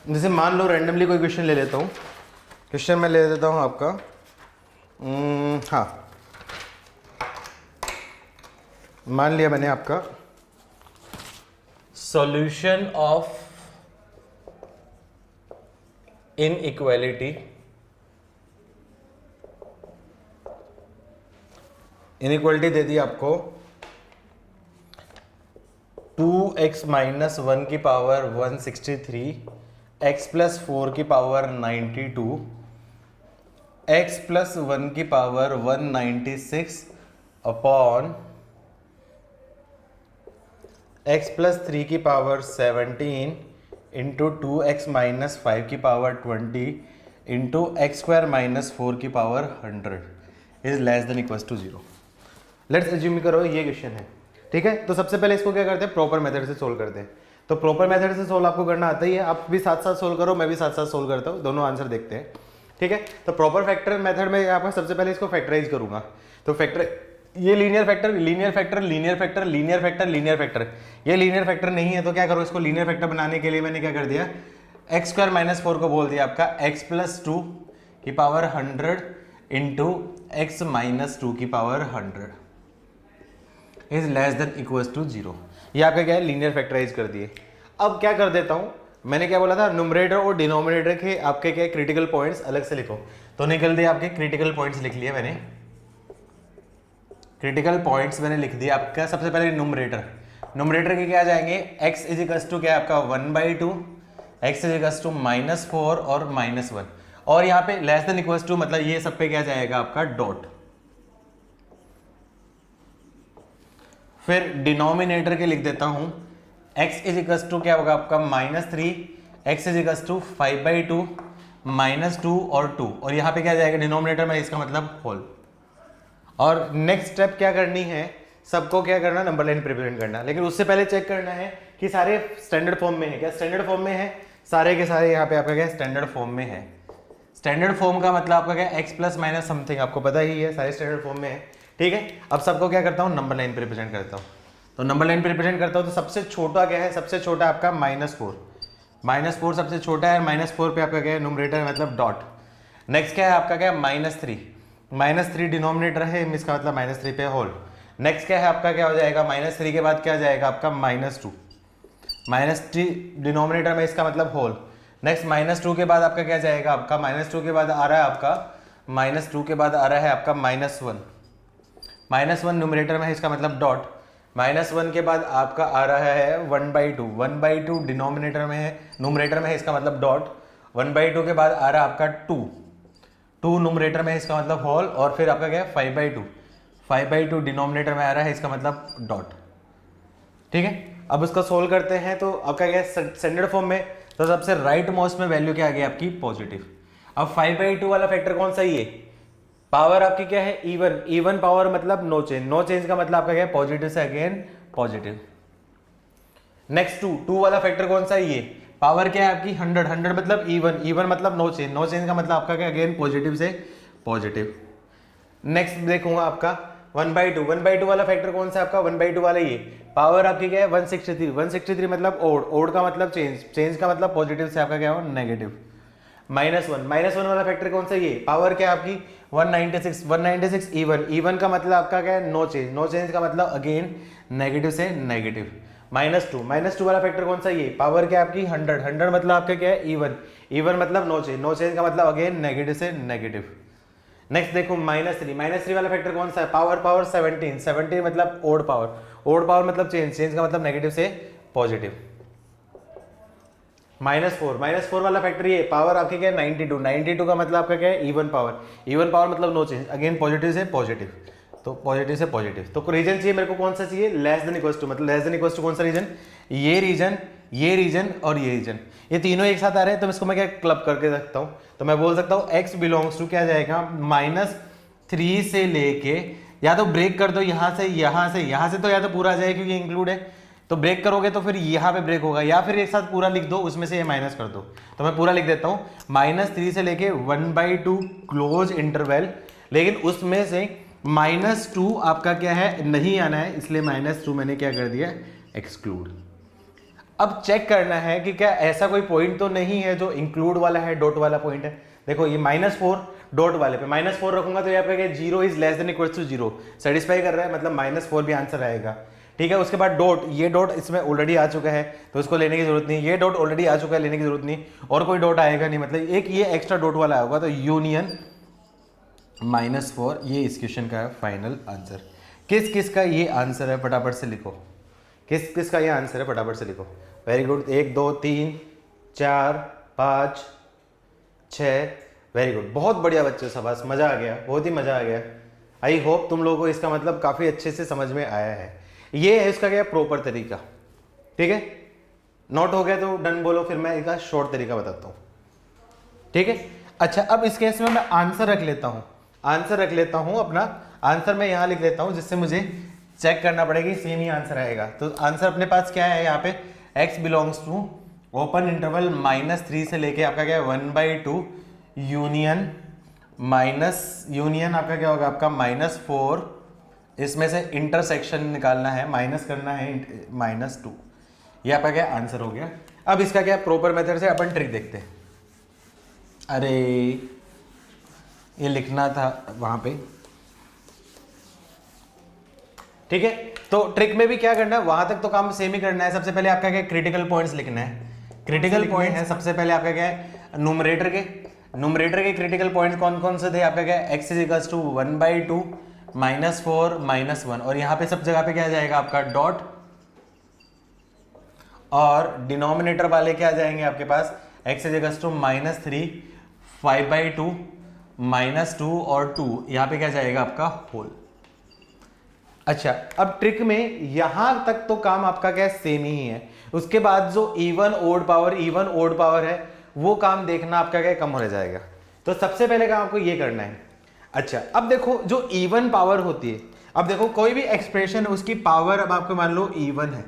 जैसे मान लो रैंडमली कोई क्वेश्चन ले लेता हूँ, क्वेश्चन मैं ले देता हूँ आपका, हाँ मान लिया मैंने आपका सॉल्यूशन ऑफ इनइक्वालिटी इनइक्वालिटी दे दी आपको 2x माइनस 1 की पावर 163, x प्लस 4 की पावर 92, x प्लस 1 की पावर 196 अपॉन x प्लस 3 की पावर 17 इंटू 2x माइनस 5 की power 20 into x square minus 4 की power 100 is less than equals to 0। Let's assume करो ये question है, ठीक है। तो सबसे पहले इसको क्या करते हैं, प्रॉपर मेथड से सोल्व करते हैं। तो प्रॉपर मेथड से सोल्व आपको करना आता ही है, आप भी साथ साथ सोल्व करो, मैं भी साथ साथ सोल्व करता हूँ, दोनों आंसर देखते हैं, ठीक है। तो प्रॉपर फैक्टर मेथड में आपका सबसे पहले इसको फैक्टराइज करूंगा। तो फैक्टर ये linear factor linear factor linear factor linear factor linear factor, ये लीनियर फैक्टर नहीं है तो क्या करो, इसको लीनियर फैक्टर बनाने के लिए मैंने क्या कर दिया, एक्स स्क्वायर माइनस 4 को बोल दिया आपका एक्स प्लस 2 की पावर 100 इंटू एक्स माइनस 2 की power 100 is less than equals to 0। ये आपका क्या है, लीनियर फैक्टराइज कर दिए। अब क्या कर देता हूं, मैंने क्या बोला था, न्यूमरेटर और डिनोमिनेटर के आपके क्या क्रिटिकल पॉइंट्स अलग से लिखो। तो निकल दिए आपके क्रिटिकल पॉइंट्स, लिख लिए मैंने, क्रिटिकल पॉइंट्स मैंने लिख दिया आपका। सबसे पहले न्यूमरेटर के क्या जाएंगे, x इज इक्वल्स टू क्या है आपका 1/2, x इज इक्वल्स टू -4 और -1, और यहाँ पे लेस देन इक्वल्स टू मतलब ये सब पे क्या जाएगा आपका डॉट। फिर डिनोमिनेटर के लिख देता हूं, x इज इक्वल्स टू क्या होगा आपका -3, x इज इक्वल्स टू 5/2 -2 और 2, और यहाँ पे क्या जाएगा डिनोमिनेटर में, इसका मतलब होल। और नेक्स्ट स्टेप क्या करनी है, सबको क्या करना, नंबर लाइन रिप्रेजेंट करना। लेकिन उससे पहले चेक करना है कि सारे स्टैंडर्ड फॉर्म में है क्या, स्टैंडर्ड फॉर्म में है, सारे के सारे यहाँ पे आपका क्या स्टैंडर्ड फॉर्म में है। स्टैंडर्ड फॉर्म का मतलब आपका क्या, x प्लस माइनस समथिंग, आपको पता ही है, सारे स्टैंडर्ड फॉर्म में है, ठीक है। अब सबको क्या करता हूँ, नंबर लाइन पे रिप्रेजेंट करता हूँ। तो नंबर लाइन पे रिप्रेजेंट करता हूँ तो सबसे छोटा क्या है, सबसे छोटा आपका -4 सबसे छोटा है, -4 पे आपका क्या है न्यूमरेटर मतलब डॉट। नेक्स्ट क्या है आपका क्या, -3 डिनोमिनेटर है, इसका मतलब -3 पे होल। नेक्स्ट क्या है आपका, क्या हो जाएगा, -3 के बाद क्या जाएगा आपका -2, -3 डिनोमिनेटर में, इसका मतलब होल। नेक्स्ट -2 के बाद आपका क्या जाएगा आपका, -2 के बाद आ रहा है आपका, -2 के बाद आ रहा है आपका -1 न्यूमरेटर में है, इसका मतलब डॉट। -1 के बाद आपका आ रहा है 1/2 डिनोमिनेटर में है, न्यूमरेटर में है, इसका मतलब डॉट। 1/2 के बाद आ रहा है आपका 2 न्यूमरेटर में है, इसका मतलब होल। और फिर आपका क्या है 5/2 डिनोमिनेटर में आ रहा है, इसका मतलब डॉट, ठीक है। अब उसको सोल्व करते हैं तो आपका क्या है स्टैंडर्ड फॉर्म में, तो सबसे राइट मोस्ट में वैल्यू क्या आ गई आपकी, पॉजिटिव। अब 5/2 वाला फैक्टर कौन सा, ये पावर आपकी क्या है, इवन पावर मतलब नो चेंज का मतलब आपका क्या है, पॉजिटिव से अगेन पॉजिटिव। नेक्स्ट 2 वाला फैक्टर कौन सा है, ये पावर क्या है आपकी 100 मतलब इवन मतलब नो चेंज का मतलब आपका क्या अगेन पॉजिटिव से पॉजिटिव। नेक्स्ट देखूंगा आपका 1/2 वाला फैक्टर कौन सा है आपका, 1/2 वाला ये पावर आपकी क्या है 163 मतलब ओड का मतलब चेंज का मतलब पॉजिटिव से आपका क्या हो नेगेटिव। -1 वाला फैक्टर कौन सा, ये पावर क्या है आपकी 196 इवन का मतलब आपका क्या है नो चेंज का मतलब अगेन नेगेटिव से नेगेटिव। -2 वाला फैक्टर कौन सा, ये पावर क्या है आपकी 100 मतलब आपका क्या है इवन मतलब नो चेंज का मतलब अगेन नेगेटिव से नेगेटिव। नेक्स्ट देखो -3 वाला फैक्टर कौन सा है, पावर 17 मतलब ओड पावर मतलब चेंज का मतलब नेगेटिव से पॉजिटिव। -4 वाला फैक्टर ये पावर आपके क्या है 92 का मतलब आपका क्या है इवन पावर मतलब नो चेंज अगेन पॉजिटिव से पॉजिटिव, तो पॉजिटिव से पॉजिटिव। तो रीजन चाहिए मेरे को कौन सा चाहिए, लेस देन इक्वल्स टू, मतलब लेस देन इक्वल्स टू कौन सा रीजन, ये रीजन और ये रीजन, ये तीनों एक साथ आ रहे हैं, तो इसको मैं क्या क्लब करके रखता हूँ। तो मैं बोल सकता हूँ x बिलोंग्स टू क्या जाएगा -3 से लेके, या तो ब्रेक कर दो यहाँ से तो या तो पूरा आ जाएगा क्योंकि इंक्लूड है, तो ब्रेक करोगे तो फिर यहाँ पे ब्रेक होगा, या फिर एक साथ पूरा लिख दो, उसमें से ये माइनस कर दो। तो मैं पूरा लिख देता हूँ -3 से लेके 1/2 क्लोज इंटरवल, लेकिन उसमें से -2 आपका क्या है नहीं आना है, इसलिए -2 मैंने क्या कर दिया एक्सक्लूड। अब चेक करना है कि क्या ऐसा कोई पॉइंट तो नहीं है जो इंक्लूड वाला है, डॉट वाला पॉइंट है। देखो ये -4 डॉट वाले पे -4 रखूंगा तो यहाँ पे 0 is less than equal to 0 satisfy कर रहा है, मतलब -4 भी आंसर आएगा। ठीक है, उसके बाद डॉट, ये डॉट इसमें ऑलरेडी आ चुका है तो इसको लेने की जरूरत नहीं, ये डॉट ऑलरेडी आ चुका है, लेने की जरूरत नहीं, और कोई डॉट आएगा नहीं, मतलब एक ये एक्स्ट्रा डॉट वाला होगा, तो यूनियन -4 ये इस क्वेश्चन का है फाइनल आंसर। किस किस का ये आंसर है फटाफट से लिखो, किस किस का ये आंसर है फटाफट से लिखो। वेरी गुड, 1 2 3 4 5 6, वेरी गुड, बहुत बढ़िया बच्चों, शाबाश, मज़ा आ गया, बहुत ही मज़ा आ गया। आई होप तुम लोगों को इसका मतलब काफ़ी अच्छे से समझ में आया है। ये है इसका क्या प्रॉपर तरीका। ठीक है, नोट हो गया तो डन बोलो, फिर मैं इसका शॉर्ट तरीका बताता हूँ। ठीक है, अच्छा अब इस केस में मैं आंसर रख लेता हूँ, आंसर रख लेता हूँ, अपना आंसर मैं यहाँ लिख लेता हूँ, जिससे मुझे चेक करना पड़ेगा सेम ही आंसर आएगा। तो आंसर अपने पास क्या है यहाँ पे, x belongs to open interval -3 से लेके आपका क्या है 1/2 यूनियन यूनियन आपका क्या होगा, आपका -4, इसमें से इंटरसेक्शन निकालना है, माइनस करना है -2, ये आपका क्या आंसर हो गया। अब इसका क्या प्रॉपर मेथड से अपन ट्रिक देखते हैं। अरे ये लिखना था वहां पे, ठीक है, तो ट्रिक में भी क्या करना है, वहां तक तो काम सेम ही करना है। सबसे पहले आपका क्या क्रिटिकल पॉइंट्स लिखना है, क्रिटिकल पॉइंट है सबसे पहले आपका क्या है न्यूमरेटर के क्रिटिकल पॉइंट कौन कौन से थे, आपका क्या है x = 1/2 -4 -1, और यहाँ पे सब जगह पे क्या आ जाएगा आपका डॉट, और डिनोमिनेटर वाले क्या आ जाएंगे आपके पास, x = -3 5/2 -2 और 2, यहाँ पे क्या जाएगा आपका होल। अच्छा, अब ट्रिक में यहां तक तो काम आपका क्या सेम ही है, उसके बाद जो इवन ओड पावर है वो काम देखना आपका क्या कम हो जाएगा। तो सबसे पहले काम आपको ये करना है। अच्छा, अब देखो जो इवन पावर होती है, अब देखो कोई भी एक्सप्रेशन उसकी पावर, अब आपको मान लो इवन है,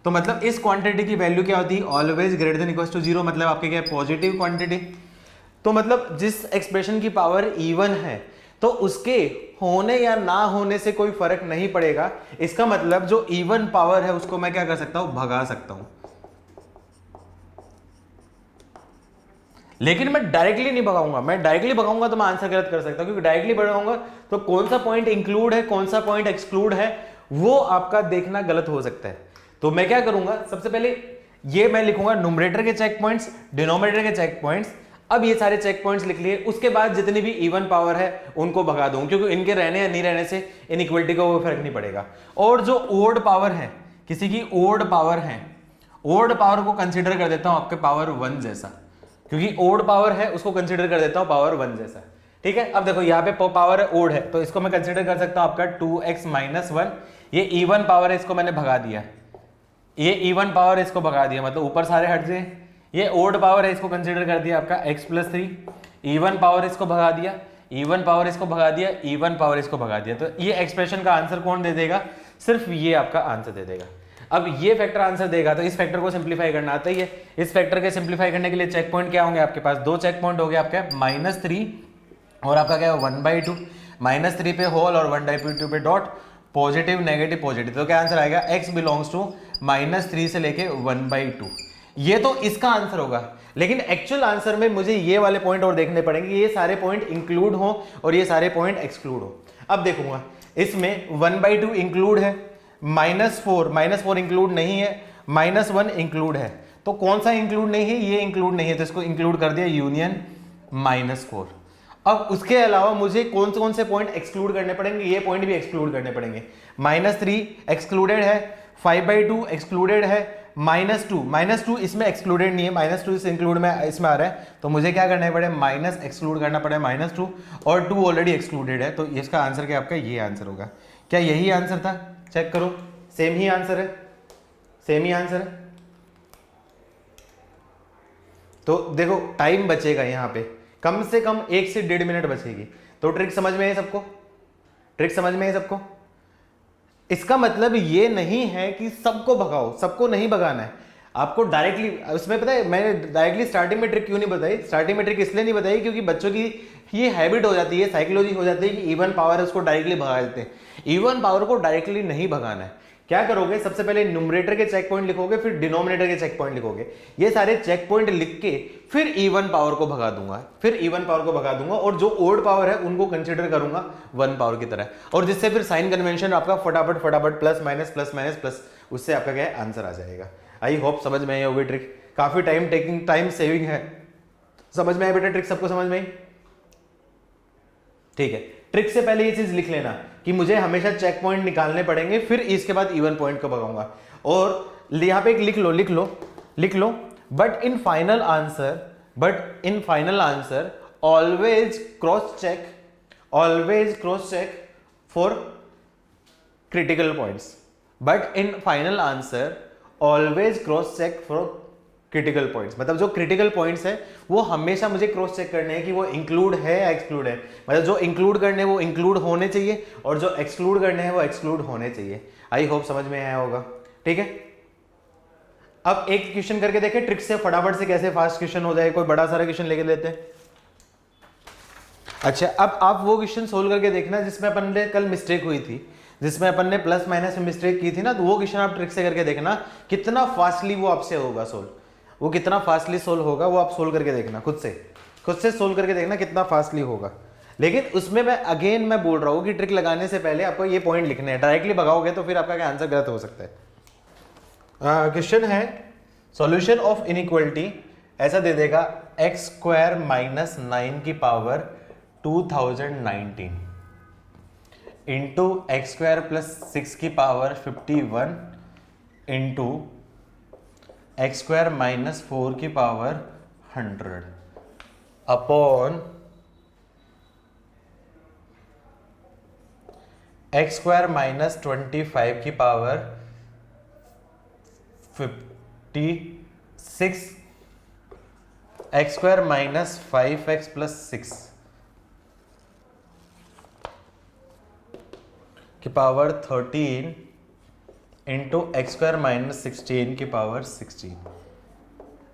तो मतलब इस क्वांटिटी की वैल्यू क्या होती है, always greater than equal to 0, मतलब आपके क्या पॉजिटिव क्वांटिटी। तो मतलब जिस एक्सप्रेशन की पावर इवन है तो उसके होने या ना होने से कोई फर्क नहीं पड़ेगा। इसका मतलब जो इवन पावर है उसको मैं क्या कर सकता हूं, भगा सकता हूं, लेकिन मैं डायरेक्टली नहीं भगाऊंगा। मैं डायरेक्टली भगाऊंगा तो मैं आंसर गलत कर सकता हूं, क्योंकि डायरेक्टली भगाऊंगा तो कौन सा पॉइंट इंक्लूड है कौन सा पॉइंट एक्सक्लूड है वो आपका देखना गलत हो सकता है। तो मैं क्या करूंगा, सबसे पहले ये मैं लिखूंगा न्यूमरेटर के चेक पॉइंट्स, डिनोमिनेटर के चेक पॉइंट्स। अब ये सारे चेक पॉइंट्स लिख लिए, उसके बाद जितनी भी इवन पावर है उनको भगा दूं, क्योंकि इनके रहने या नहीं रहने से इनइक्वलिटी को वो फर्क नहीं पड़ेगा। और जो ओड पावर है, किसी की ओड पावर है, ओड पावर को कंसीडर कर देता हूं आपके पावर 1 जैसा, क्योंकि ओड पावर है उसको कंसीडर कर देता हूं पावर 1 जैसा। ठीक है, अब देखो यहाँ पे पावर ओड है तो इसको मैं कंसीडर कर सकता हूं आपका 2x - 1, ये इवन पावर है इसको मैंने भगा दिया, ये इवन पावर इसको भगा दिया, मतलब ऊपर सारे हट गए। ये ओड पावर है इसको कंसीडर कर दिया आपका x + 3, इवन पावर इसको भगा दिया, इवन पावर इसको भगा दिया, इवन पावर इसको भगा दिया। तो ये एक्सप्रेशन का आंसर कौन दे देगा, सिर्फ ये आपका आंसर दे देगा। अब ये फैक्टर आंसर देगा तो इस फैक्टर को सिंप्लीफाई करना आता ही है। इस फैक्टर के सिंप्लीफाई करने के लिए चेक पॉइंट क्या होंगे आपके पास, 2 चेक पॉइंट हो गए आपके, -3 और आपका क्या है 1/2, -3 पे होल और 1/2 पे डॉट, पॉजिटिव नेगेटिव पॉजिटिव। तो क्या आंसर आएगा, x बिलोंग्स टू -3 से लेके 1/2। ये तो इसका आंसर होगा, लेकिन एक्चुअल आंसर में मुझे ये वाले पॉइंट और देखने पड़ेंगे, ये सारे पॉइंट इंक्लूड हो और ये सारे पॉइंट एक्सक्लूड हो। अब देखूंगा इसमें 1/2 इंक्लूड है, -4 इंक्लूड नहीं है, -1 इंक्लूड है, तो कौन सा इंक्लूड नहीं है, ये इंक्लूड नहीं है, तो इसको इंक्लूड कर दिया यूनियन -4। अब उसके अलावा मुझे कौन से पॉइंट एक्सक्लूड करने पड़ेंगे, ये पॉइंट भी एक्सक्लूड करने पड़ेंगे। -3 एक्सक्लूडेड है, 5/2 एक्सक्लूडेड है, -2 इसमें एक्सक्लूडेड नहीं है, -2 इस इंक्लूड में इसमें आ रहा है, तो मुझे क्या करना पड़े, माइनस एक्सक्लूड करना पड़े -2, और 2 ऑलरेडी एक्सक्लूडेड है, तो इसका आंसर क्या आपका ये आंसर होगा। क्या यही आंसर था, चेक करो, सेम ही आंसर है, सेम ही आंसर है। तो देखो टाइम बचेगा यहाँ पे, कम से कम 1 से 1.5 मिनट बचेगी। तो ट्रिक समझ में है सबको, ट्रिक समझ में है सबको। इसका मतलब ये नहीं है कि सबको भगाओ, सबको नहीं भगाना है आपको डायरेक्टली। उसमें पता है मैंने डायरेक्टली स्टार्टिंग में ट्रिक क्यों नहीं बताई, स्टार्टिंग में ट्रिक इसलिए नहीं बताई क्योंकि बच्चों की ये हैबिट हो जाती है, साइकोलॉजी हो जाती है कि इवन पावर है उसको डायरेक्टली भगा देते हैं। इवन पावर को डायरेक्टली नहीं भगाना है, क्या करोगे, सबसे पहले न्यूमरेटर के चेक पॉइंट लिखोगे, फिर डिनोमिनेटर के चेक पॉइंट लिखोगे। ये सारे चेक पॉइंट लिख के फिर इवन पावर को भगा दूंगा, और जो ओड पावर है उनको कंसिडर करूंगा 1 पावर की तरह, और जिससे फिर साइन कन्वेंशन आपका फटाफट प्लस माइनस प्लस, उससे आपका क्या है, आंसर आ जाएगा। आई होप समझ में आई होगी ट्रिक, काफी टाइम सेविंग है। समझ में आई बेटा ट्रिक, सबको समझ में आई? ठीक है, ट्रिक से पहले ये चीज लिख लेना कि मुझे हमेशा चेक पॉइंट निकालने पड़ेंगे, फिर इसके बाद इवन पॉइंट को भगाऊंगा। और यहां पे एक लिख लो but in final answer always cross check for critical points. मतलब जो क्रिटिकल पॉइंट्स है वो हमेशा मुझे क्रॉस चेक करने हैं कि वो इंक्लूड है या एक्सक्लूड है। मतलब जो इंक्लूड करने हैं वो इंक्लूड होने चाहिए, और जो एक्सक्लूड करने हैं वो एक्सक्लूड होने चाहिए। आई होप समझ में आया होगा। ठीक है, अब एक क्वेश्चन करके देखें ट्रिक से, फटाफट से कैसे फास्ट क्वेश्चन हो जाए। कोई बड़ा सारा क्वेश्चन लेके लेते हैं। अच्छा, अब आप वो क्वेश्चन सोल्व करके देखना जिसमें अपन ने कल मिस्टेक हुई थी, जिसमें अपन ने प्लस माइनस में मिस्टेक की थी ना, तो वो क्वेश्चन आप ट्रिक से करके देखना कितना फास्टली वो आपसे होगा सोल्व। वो कितना फास्टली सोल्व होगा वो आप सोल्व करके देखना, खुद से सोल्व करके देखना कितना फास्टली होगा। लेकिन उसमें मैं बोल रहा हूँ कि ट्रिक लगाने से पहले आपको ये पॉइंट लिखने हैं। डायरेक्टली भगाओगे तो फिर आपका क्या आंसर गलत हो सकता है। क्वेश्चन है सॉल्यूशन ऑफ इनइक्वालिटी ऐसा दे देगा x² माइनस 9 की पावर 2019 इंटू x² प्लस 6 की पावर 51 इंटू x² माइनस 4 की पावर 100 अपॉन x² माइनस 25 की power 56 x² minus 5x plus 6 की पावर 13 इंटू x² माइनस 16 की पावर 16।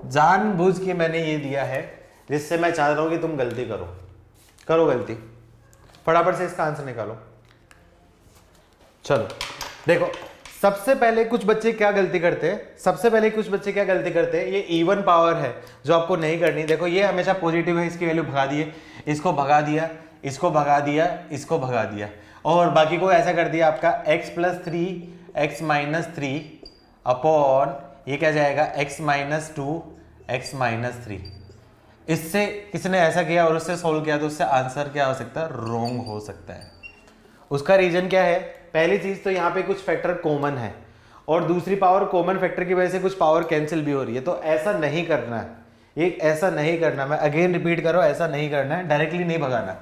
जानबूझ के मैंने ये दिया है जिससे मैं चाह रहा हूं कि तुम गलती करो गलती, फटाफट से इसका आंसर निकालो। चलो देखो, सबसे पहले कुछ बच्चे क्या गलती करते हैं, ये इवन पावर है जो आपको नहीं करनी। देखो ये हमेशा पॉजिटिव है, इसकी वैल्यू भगा दिए, इसको भगा दिया, और बाकी को ऐसा कर दिया आपका x plus 3 x minus 3 upon ये क्या जाएगा x माइनस 2 x माइनस 3। इससे किसने ऐसा किया और उससे सोल्व किया तो उससे आंसर क्या हो सकता है, रॉन्ग हो सकता है। उसका रीजन क्या है, पहली चीज तो यहाँ पे कुछ फैक्टर कॉमन है, और दूसरी पावर कॉमन फैक्टर की वजह से कुछ पावर कैंसिल भी हो रही है। तो ऐसा नहीं करना है, मैं अगेन रिपीट करो, ऐसा नहीं करना है, डायरेक्टली नहीं भगाना।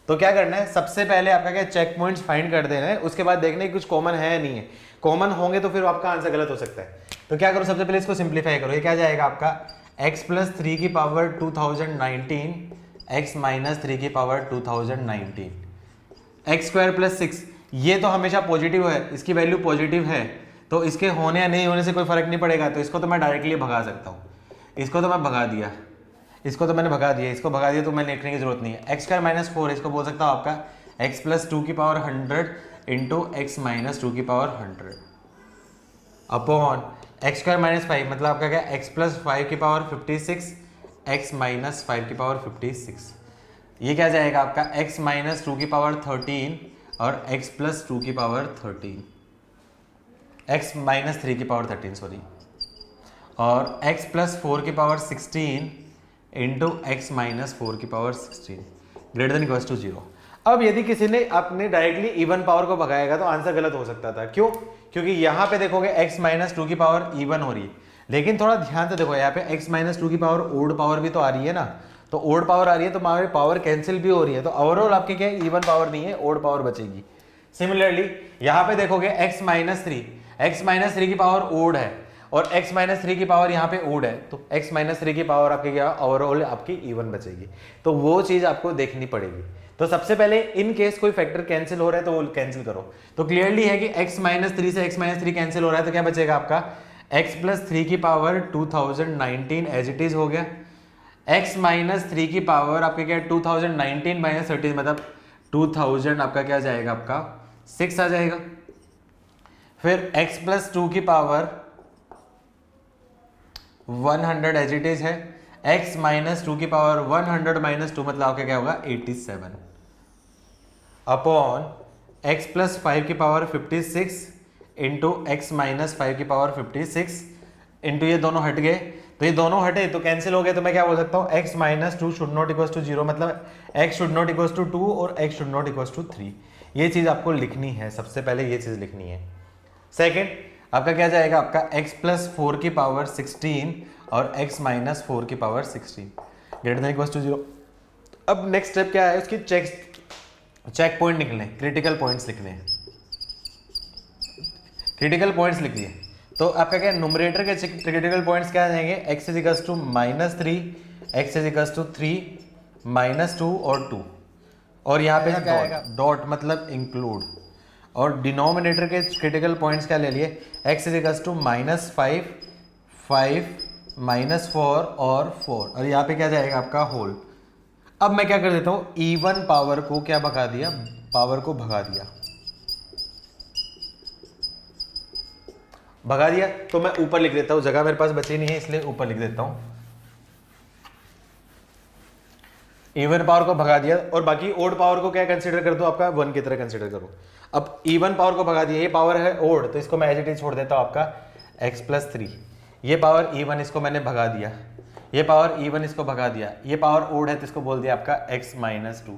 तो क्या करना है, सबसे पहले आपका क्या चेक पॉइंट्स फाइंड कर देना है, उसके बाद देखना है कुछ कॉमन है या नहीं है। कॉमन होंगे तो फिर आपका आंसर गलत हो सकता है। तो क्या करो, सबसे पहले इसको सिंप्लीफाई करो। ये क्या जाएगा आपका x प्लस 3 की पावर 2019 x माइनस 3 की पावर 2019 x² प्लस 6। ये तो हमेशा पॉजिटिव है, इसकी वैल्यू पॉजिटिव है, तो इसके होने या नहीं होने से कोई फर्क नहीं पड़ेगा। तो इसको तो मैं डायरेक्टली भगा सकता हूँ, इसको तो मैंने भगा दिया, इसको भगा दिया तो मैंने लिखने की जरूरत नहीं है। x² माइनस 4 इसको बोल सकता हूँ आपका x प्लस 2 की पावर 100 इंटू x माइनस 2 की पावर 100 अपॉन x² माइनस 5 मतलब आपका क्या x प्लस 5 की पावर 56 x माइनस 5 की पावर 56। ये क्या जाएगा आपका x माइनस 2 की पावर 13 और x प्लस 2 की पावर 13, x माइनस 3 की पावर 13 सॉरी, और x प्लस 4 की पावर 16 इंटू x माइनस 4 की power 16 greater than equals to 0। अब यदि किसी ने आपने डायरेक्टली इवन पावर को भगाएगा तो आंसर गलत हो सकता था। क्यों? क्योंकि यहाँ पे देखोगे x माइनस 2 की पावर इवन हो रही है, लेकिन थोड़ा ध्यान से देखो यहाँ पे x माइनस 2 की पावर ओड पावर भी तो आ रही है ना, तो ओड पावर आ रही है तो हमारी पावर कैंसिल भी हो रही है, तो ओवरऑल आपके क्या इवन पावर नहीं है, ओड पावर बचेगी। सिमिलरली यहाँ पे देखोगे x माइनस 3 की पावर ओड है और x माइनस 3 की पावर यहाँ पे ओड है, तो x माइनस 3 की पावर आपकी क्या ओवरऑल आपकी इवन बचेगी। तो वो चीज आपको देखनी पड़ेगी। तो सबसे पहले इन केस कोई फैक्टर कैंसिल हो रहा है तो वो कैंसिल करो। तो क्लियरली है कि x माइनस 3 से x माइनस 3 कैंसिल हो रहा है, तो क्या बचेगा आपका x प्लस 3 की पावर 2019 एज इट इज हो गया, x माइनस 3 की पावर आपके क्या 2019 माइनस 13 मतलब 2000 आपका क्या जाएगा आपका 6 आ जाएगा। फिर x प्लस 2 की पावर 100 एज इट इज है, x माइनस 2 की पावर 100 माइनस 2 मतलब आपका क्या होगा 87 अपॉन x प्लस 5 की पावर 56 इंटू एक्स माइनस 5 की पावर 56 इंटू ये दोनों हट गए, तो ये दोनों हटे तो कैंसिल हो गए, तो मैं क्या बोल सकता हूँ x minus 2 should not equal to 0, मतलब x should not equal to 2 और x should not equal to 3। ये चीज़ आपको लिखनी है, सबसे पहले ये चीज़ लिखनी है। सेकेंड आपका क्या जाएगा, आपका x प्लस 4 की पावर 16 और x माइनस 4 की power 16 greater than equal to 0। अब नेक्स्ट स्टेप क्या है, उसकी चेक पॉइंट निकलने, क्रिटिकल पॉइंट्स लिखने हैं। क्रिटिकल पॉइंट्स लिख दिए तो आपका क्या नुमरेटर के क्रिटिकल पॉइंट्स क्या आ जाएंगे, x is equal to -3, x is equal to 3, -2 और 2, और यहाँ पे क्या आएगा डॉट मतलब इंक्लूड, और डिनोमिनेटर के क्रिटिकल पॉइंट्स क्या ले लिए, x इज इक्वल टू -5, 5, -4 और 4, और यहाँ पे क्या जाएगा आपका होल। अब मैं क्या कर देता हूँ, इवन पावर को क्या भगा दिया, पावर को भगा दिया तो मैं ऊपर लिख देता हूं, जगह मेरे पास बची नहीं है इसलिए ऊपर लिख देता हूं। इवन पावर को भगा दिया और बाकी ओड पावर को क्या कंसीडर कर दो, आपका 1 की तरह कंसीडर करो। अब इवन पावर को भगा दिया, ये पावर है ओड तो इसको मैं एज इट इज छोड़ देता हूं आपका x प्लस 3, ये पावर इवन इसको मैंने भगा दिया, ये पावर इवन इसको भगा दिया, ये पावर ओड है तो इसको बोल दिया आपका x माइनस 2,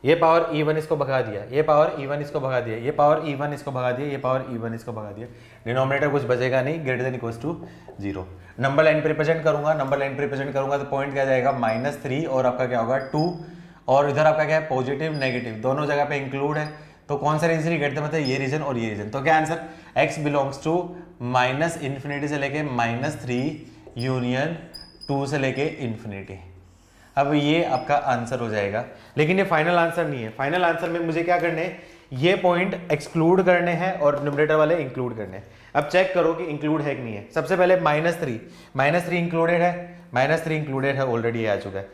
ये पावर इवन इसको भगा दिया, ये पावर इवन इसको भगा दिया, ये पावर इवन इसको भगा दिया, ये पावर इवन इसको भगा दिया, डिनोमिनेटर कुछ बचेगा नहीं, greater than equals to 0। Number line पे रिप्रेजेंट करूंगा, नंबर लाइन पे रिप्रेजेंट करूंगा तो पॉइंट क्या जाएगा -3 और आपका क्या होगा 2, और इधर आपका क्या है पॉजिटिव नेगेटिव दोनों जगह पे इंक्लूड है, तो कौन सा रीजन कहते हैं, मतलब ये रीजन और ये रीजन। तो क्या आंसर, x बिलोंग्स टू -∞ से लेके -3 यूनियन 2 से लेके इन्फिनिटी। अब ये आपका आंसर हो जाएगा, लेकिन ये फाइनल आंसर नहीं है। फाइनल आंसर में मुझे क्या करने हैं, ये पॉइंट एक्सक्लूड करने हैं और न्यूमरेटर वाले इंक्लूड करने हैं। अब चेक करो कि इंक्लूड है कि नहीं है। सबसे पहले -3 इंक्लूडेड है, -3 इंक्लूडेड है, ऑलरेडी आ चुका है।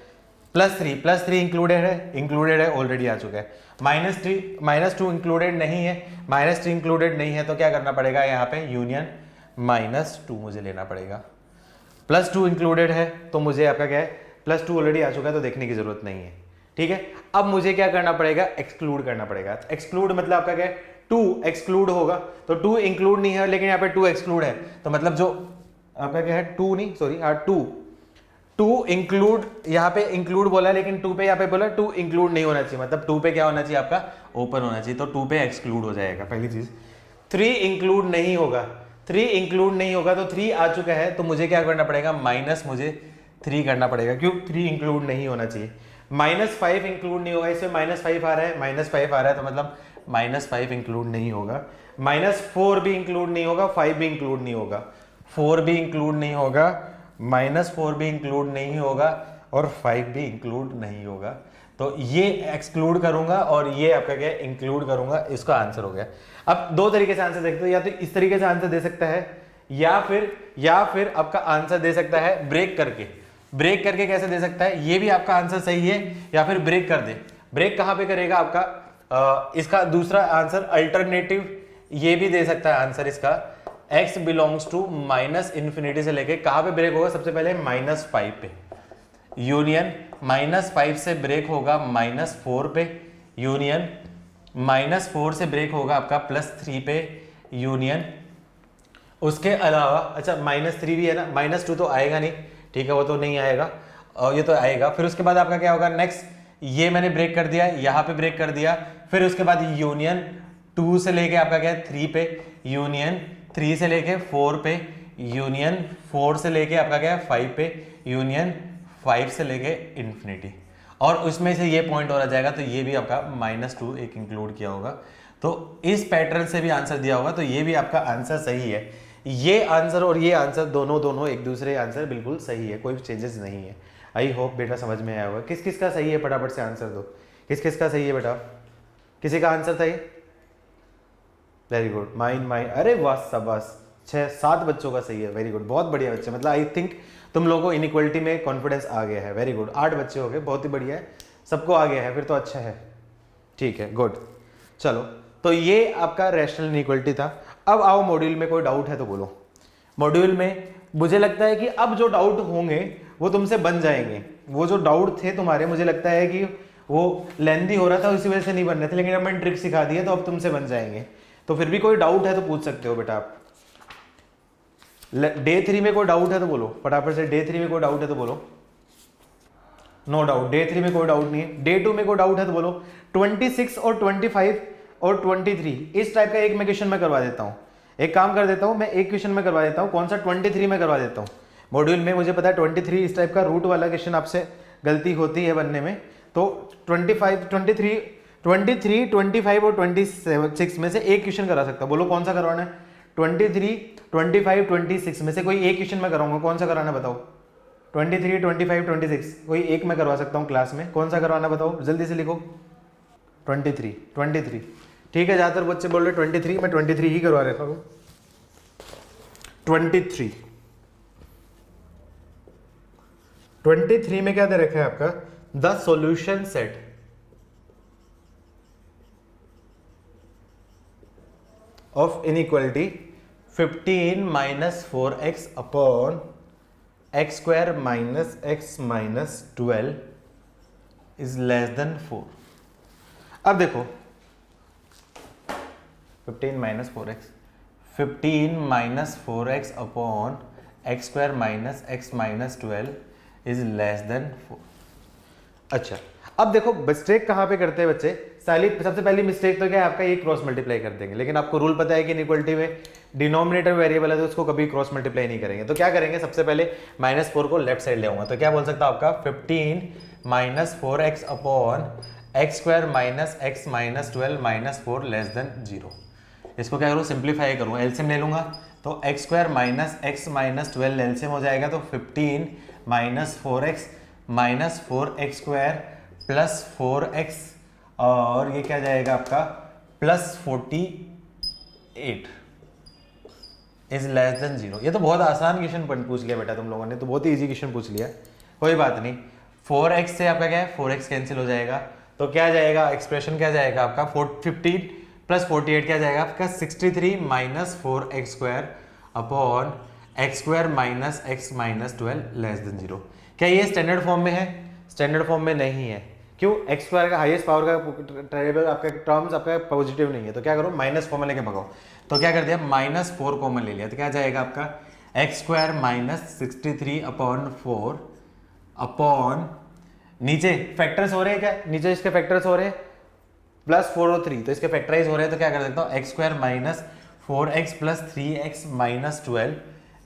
+3 इंक्लूडेड है ऑलरेडी आ चुका है। -2 इंक्लूडेड नहीं है, -3 इंक्लूडेड नहीं है, तो क्या करना पड़ेगा यहाँ पे यूनियन -2 मुझे लेना पड़ेगा। +2 इंक्लूडेड है तो मुझे आपका क्या है +2 ऑलरेडी आ चुका है तो देखने की जरूरत नहीं है, ठीक है। अब मुझे क्या करना पड़ेगा, एक्सक्लूड करना पड़ेगा। एक्सक्लूड मतलब आपका क्या है 2 एक्सक्लूड होगा, तो 2 इंक्लूड नहीं है लेकिन यहाँ पे 2 एक्सक्लूड है, तो मतलब जो आपका क्या है 2 नहीं सॉरी 2 इंक्लूड, यहाँ पे इंक्लूड बोला लेकिन 2 पे यहाँ पे बोला 2 इंक्लूड नहीं होना चाहिए, मतलब 2 पे क्या होना चाहिए आपका ओपन होना चाहिए, तो 2 पे एक्सक्लूड हो जाएगा पहली चीज। 3 इंक्लूड नहीं होगा, 3 इंक्लूड नहीं होगा तो 3 आ चुका है तो मुझे क्या करना पड़ेगा माइनस मुझे 3 करना पड़ेगा, क्यों 3 इंक्लूड नहीं होना चाहिए। -5 इंक्लूड नहीं होगा, इसमें -5 आ रहा है, -5 आ रहा है तो मतलब -5 इंक्लूड नहीं होगा। -4 भी इंक्लूड नहीं होगा, 5 भी इंक्लूड नहीं होगा, 4 भी इंक्लूड नहीं होगा, -4 भी इंक्लूड नहीं होगा और 5 भी इंक्लूड नहीं होगा। तो ये एक्सक्लूड करूंगा और ये आपका क्या इंक्लूड करूंगा, इसका आंसर हो गया। अब दो तरीके से आंसर देखते हो, या तो इस तरीके से आंसर दे सकता है या फिर आपका आंसर दे सकता है ब्रेक करके कैसे दे सकता है, ये भी आपका आंसर सही है, या फिर ब्रेक कर दे। ब्रेक कहां पे करेगा आपका इसका दूसरा आंसर अल्टरनेटिव ये भी दे सकता है आंसर इसका, x बिलोंग्स टू -∞ से लेके कहां पे ब्रेक होगा, सबसे पहले -5 पे यूनियन, -5 से ब्रेक होगा -4 पे यूनियन, -4 से ब्रेक होगा आपका +3 पे यूनियन। उसके अलावा अच्छा -3 भी है ना, -2 तो आएगा नहीं, ठीक है वो तो नहीं आएगा और ये तो आएगा। फिर उसके बाद आपका क्या होगा नेक्स्ट, ये मैंने ब्रेक कर दिया, यहाँ पे ब्रेक कर दिया, फिर उसके बाद यूनियन 2 से लेके आपका क्या है 3 पे यूनियन, 3 से लेके 4 पे यूनियन, 4 से लेके आपका क्या है 5 पे यूनियन, 5 से लेके इन्फिनिटी, और उसमें से ये पॉइंट और आ जाएगा तो ये भी आपका -2 एक इंक्लूड किया होगा। तो इस पैटर्न से भी आंसर दिया होगा तो ये भी आपका आंसर सही है। ये आंसर और ये आंसर दोनों एक दूसरे आंसर बिल्कुल सही है, कोई चेंजेस नहीं है। आई होप बेटा समझ में आया होगा। किस किस का सही है फटाफट से आंसर दो, किस किस का सही है बेटा, किसी का आंसर सही, वेरी गुड माइन, अरे वाह शाबाश, 6-7 बच्चों का सही है, वेरी गुड, बहुत बढ़िया बच्चे, मतलब आई थिंक तुम लोगों को इनइक्वलिटी में कॉन्फिडेंस आ गया है, वेरी गुड। 8 बच्चे हो गए, बहुत ही बढ़िया है, सबको आ गया है, फिर तो अच्छा है, ठीक है गुड। चलो तो ये आपका रैशनल इनइक्वालिटी था। अब आओ मॉड्यूल में कोई डाउट है तो बोलो। मॉड्यूल में मुझे लगता है कि अब जो डाउट होंगे वो तुमसे बन जाएंगे। वो जो डाउट थे तुम्हारे, मुझे लगता है कि वो लेंदी हो रहा था, उसी वजह से नहीं बन रहे थे, लेकिन अब मैंने ट्रिक सिखा दी है तो अब तुमसे बन जाएंगे। तो फिर भी कोई डाउट है तो पूछ सकते हो बेटा आप। डे 3 में कोई डाउट है तो बोलो फटाफट से। डे 3 में कोई डाउट है तो बोलो। नो डाउट, डे 3 में कोई डाउट नहीं है। डे 2 में कोई डाउट है तो बोलो। 26 और 25 और 23 इस टाइप का एक मैं क्वेश्चन में करवा देता हूँ। एक काम कर देता हूँ, मैं एक क्वेश्चन में करवा देता हूँ। कौन सा? 23 में करवा देता हूँ। मॉड्यूल में मुझे पता है 23 इस टाइप का रूट वाला क्वेश्चन आपसे गलती होती है बनने में। तो 23, 25 और 26 में से एक क्वेश्चन करा सकता हूँ। बोलो कौन सा करवाना है? 23, 25, 26 में से कोई एक क्वेश्चन मैं कराऊंगा। कौन सा कराना बताओ? 23, 25, 26 कोई एक मैं करवा सकता हूँ क्लास में। कौन सा करवाना बताओ? जल्दी से लिखो। 23 ठीक है। ज़्यादातर बच्चे बोल रहे 23, मैं 23 ही करवा रहा हूँ। 23 में क्या दे रखा है आपका? The solution set of inequality 15 minus 4x upon x square minus x minus 12 is less then 4। अब देखो 15 minus 4x upon x square minus x minus 12 is less then 4। अच्छा, अब देखो मिस्टेक कहाँ पे करते हैं बच्चे? सबसे पहली मिस्टेक तो क्या है आपका? ये क्रॉस मल्टीप्लाई कर देंगे, लेकिन आपको रूल पता है कि इनइक्वालिटी में डिनोमिनेटर वेरिएबल है तो उसको कभी क्रॉस मल्टीप्लाई नहीं करेंगे। तो क्या करेंगे? सबसे पहले -4 को लेफ्ट साइड ले आऊंगा। तो क्या बोल सकता हूं आपका? 15 minus 4x upon x square minus x minus 12 minus 4 less than 0। इसको क्या करूँ? सिंप्लीफाई करूँ, एलसीएम ले लूंगा। तो x square minus x minus 12 LCM हो जाएगा। तो 15 minus 4x minus 4x square plus 4x और ये क्या जाएगा आपका? Plus 48 is less than 0। ये तो बहुत आसान क्वेश्चन पूछ लिया बेटा तुम लोगों ने, तो बहुत ही इजी क्वेश्चन पूछ लिया। कोई बात नहीं, 4x से आपका क्या है? 4x कैंसिल हो जाएगा। तो क्या जाएगा? एक्सप्रेशन क्या जाएगा आपका? 15 प्लस 48 क्या जाएगा आपका? 63 minus 4x square upon x square minus x minus 12 less than 0। क्या ये स्टैंडर्ड फॉर्म में है? स्टैंडर्ड फॉर्म में नहीं है। क्यों? एक्स स्क्वायर का हाईएस्ट पावर का टेबल आपका टर्म्स आपका पॉजिटिव नहीं है। तो क्या करो? माइनस कॉमन लेके भगाओ। तो क्या कर दिया? -4 कॉमन ले लिया। तो क्या जाएगा आपका? X square minus 63 upon 4 upon नीचे फैक्टर्स हो रहे हैं क्या? नीचे इसके फैक्टर्स हो रहे हैं +4 और 3, तो इसके फैक्टराइज हो रहे हैं। तो क्या कर देता हूँ? X square minus 4x plus 3x minus 12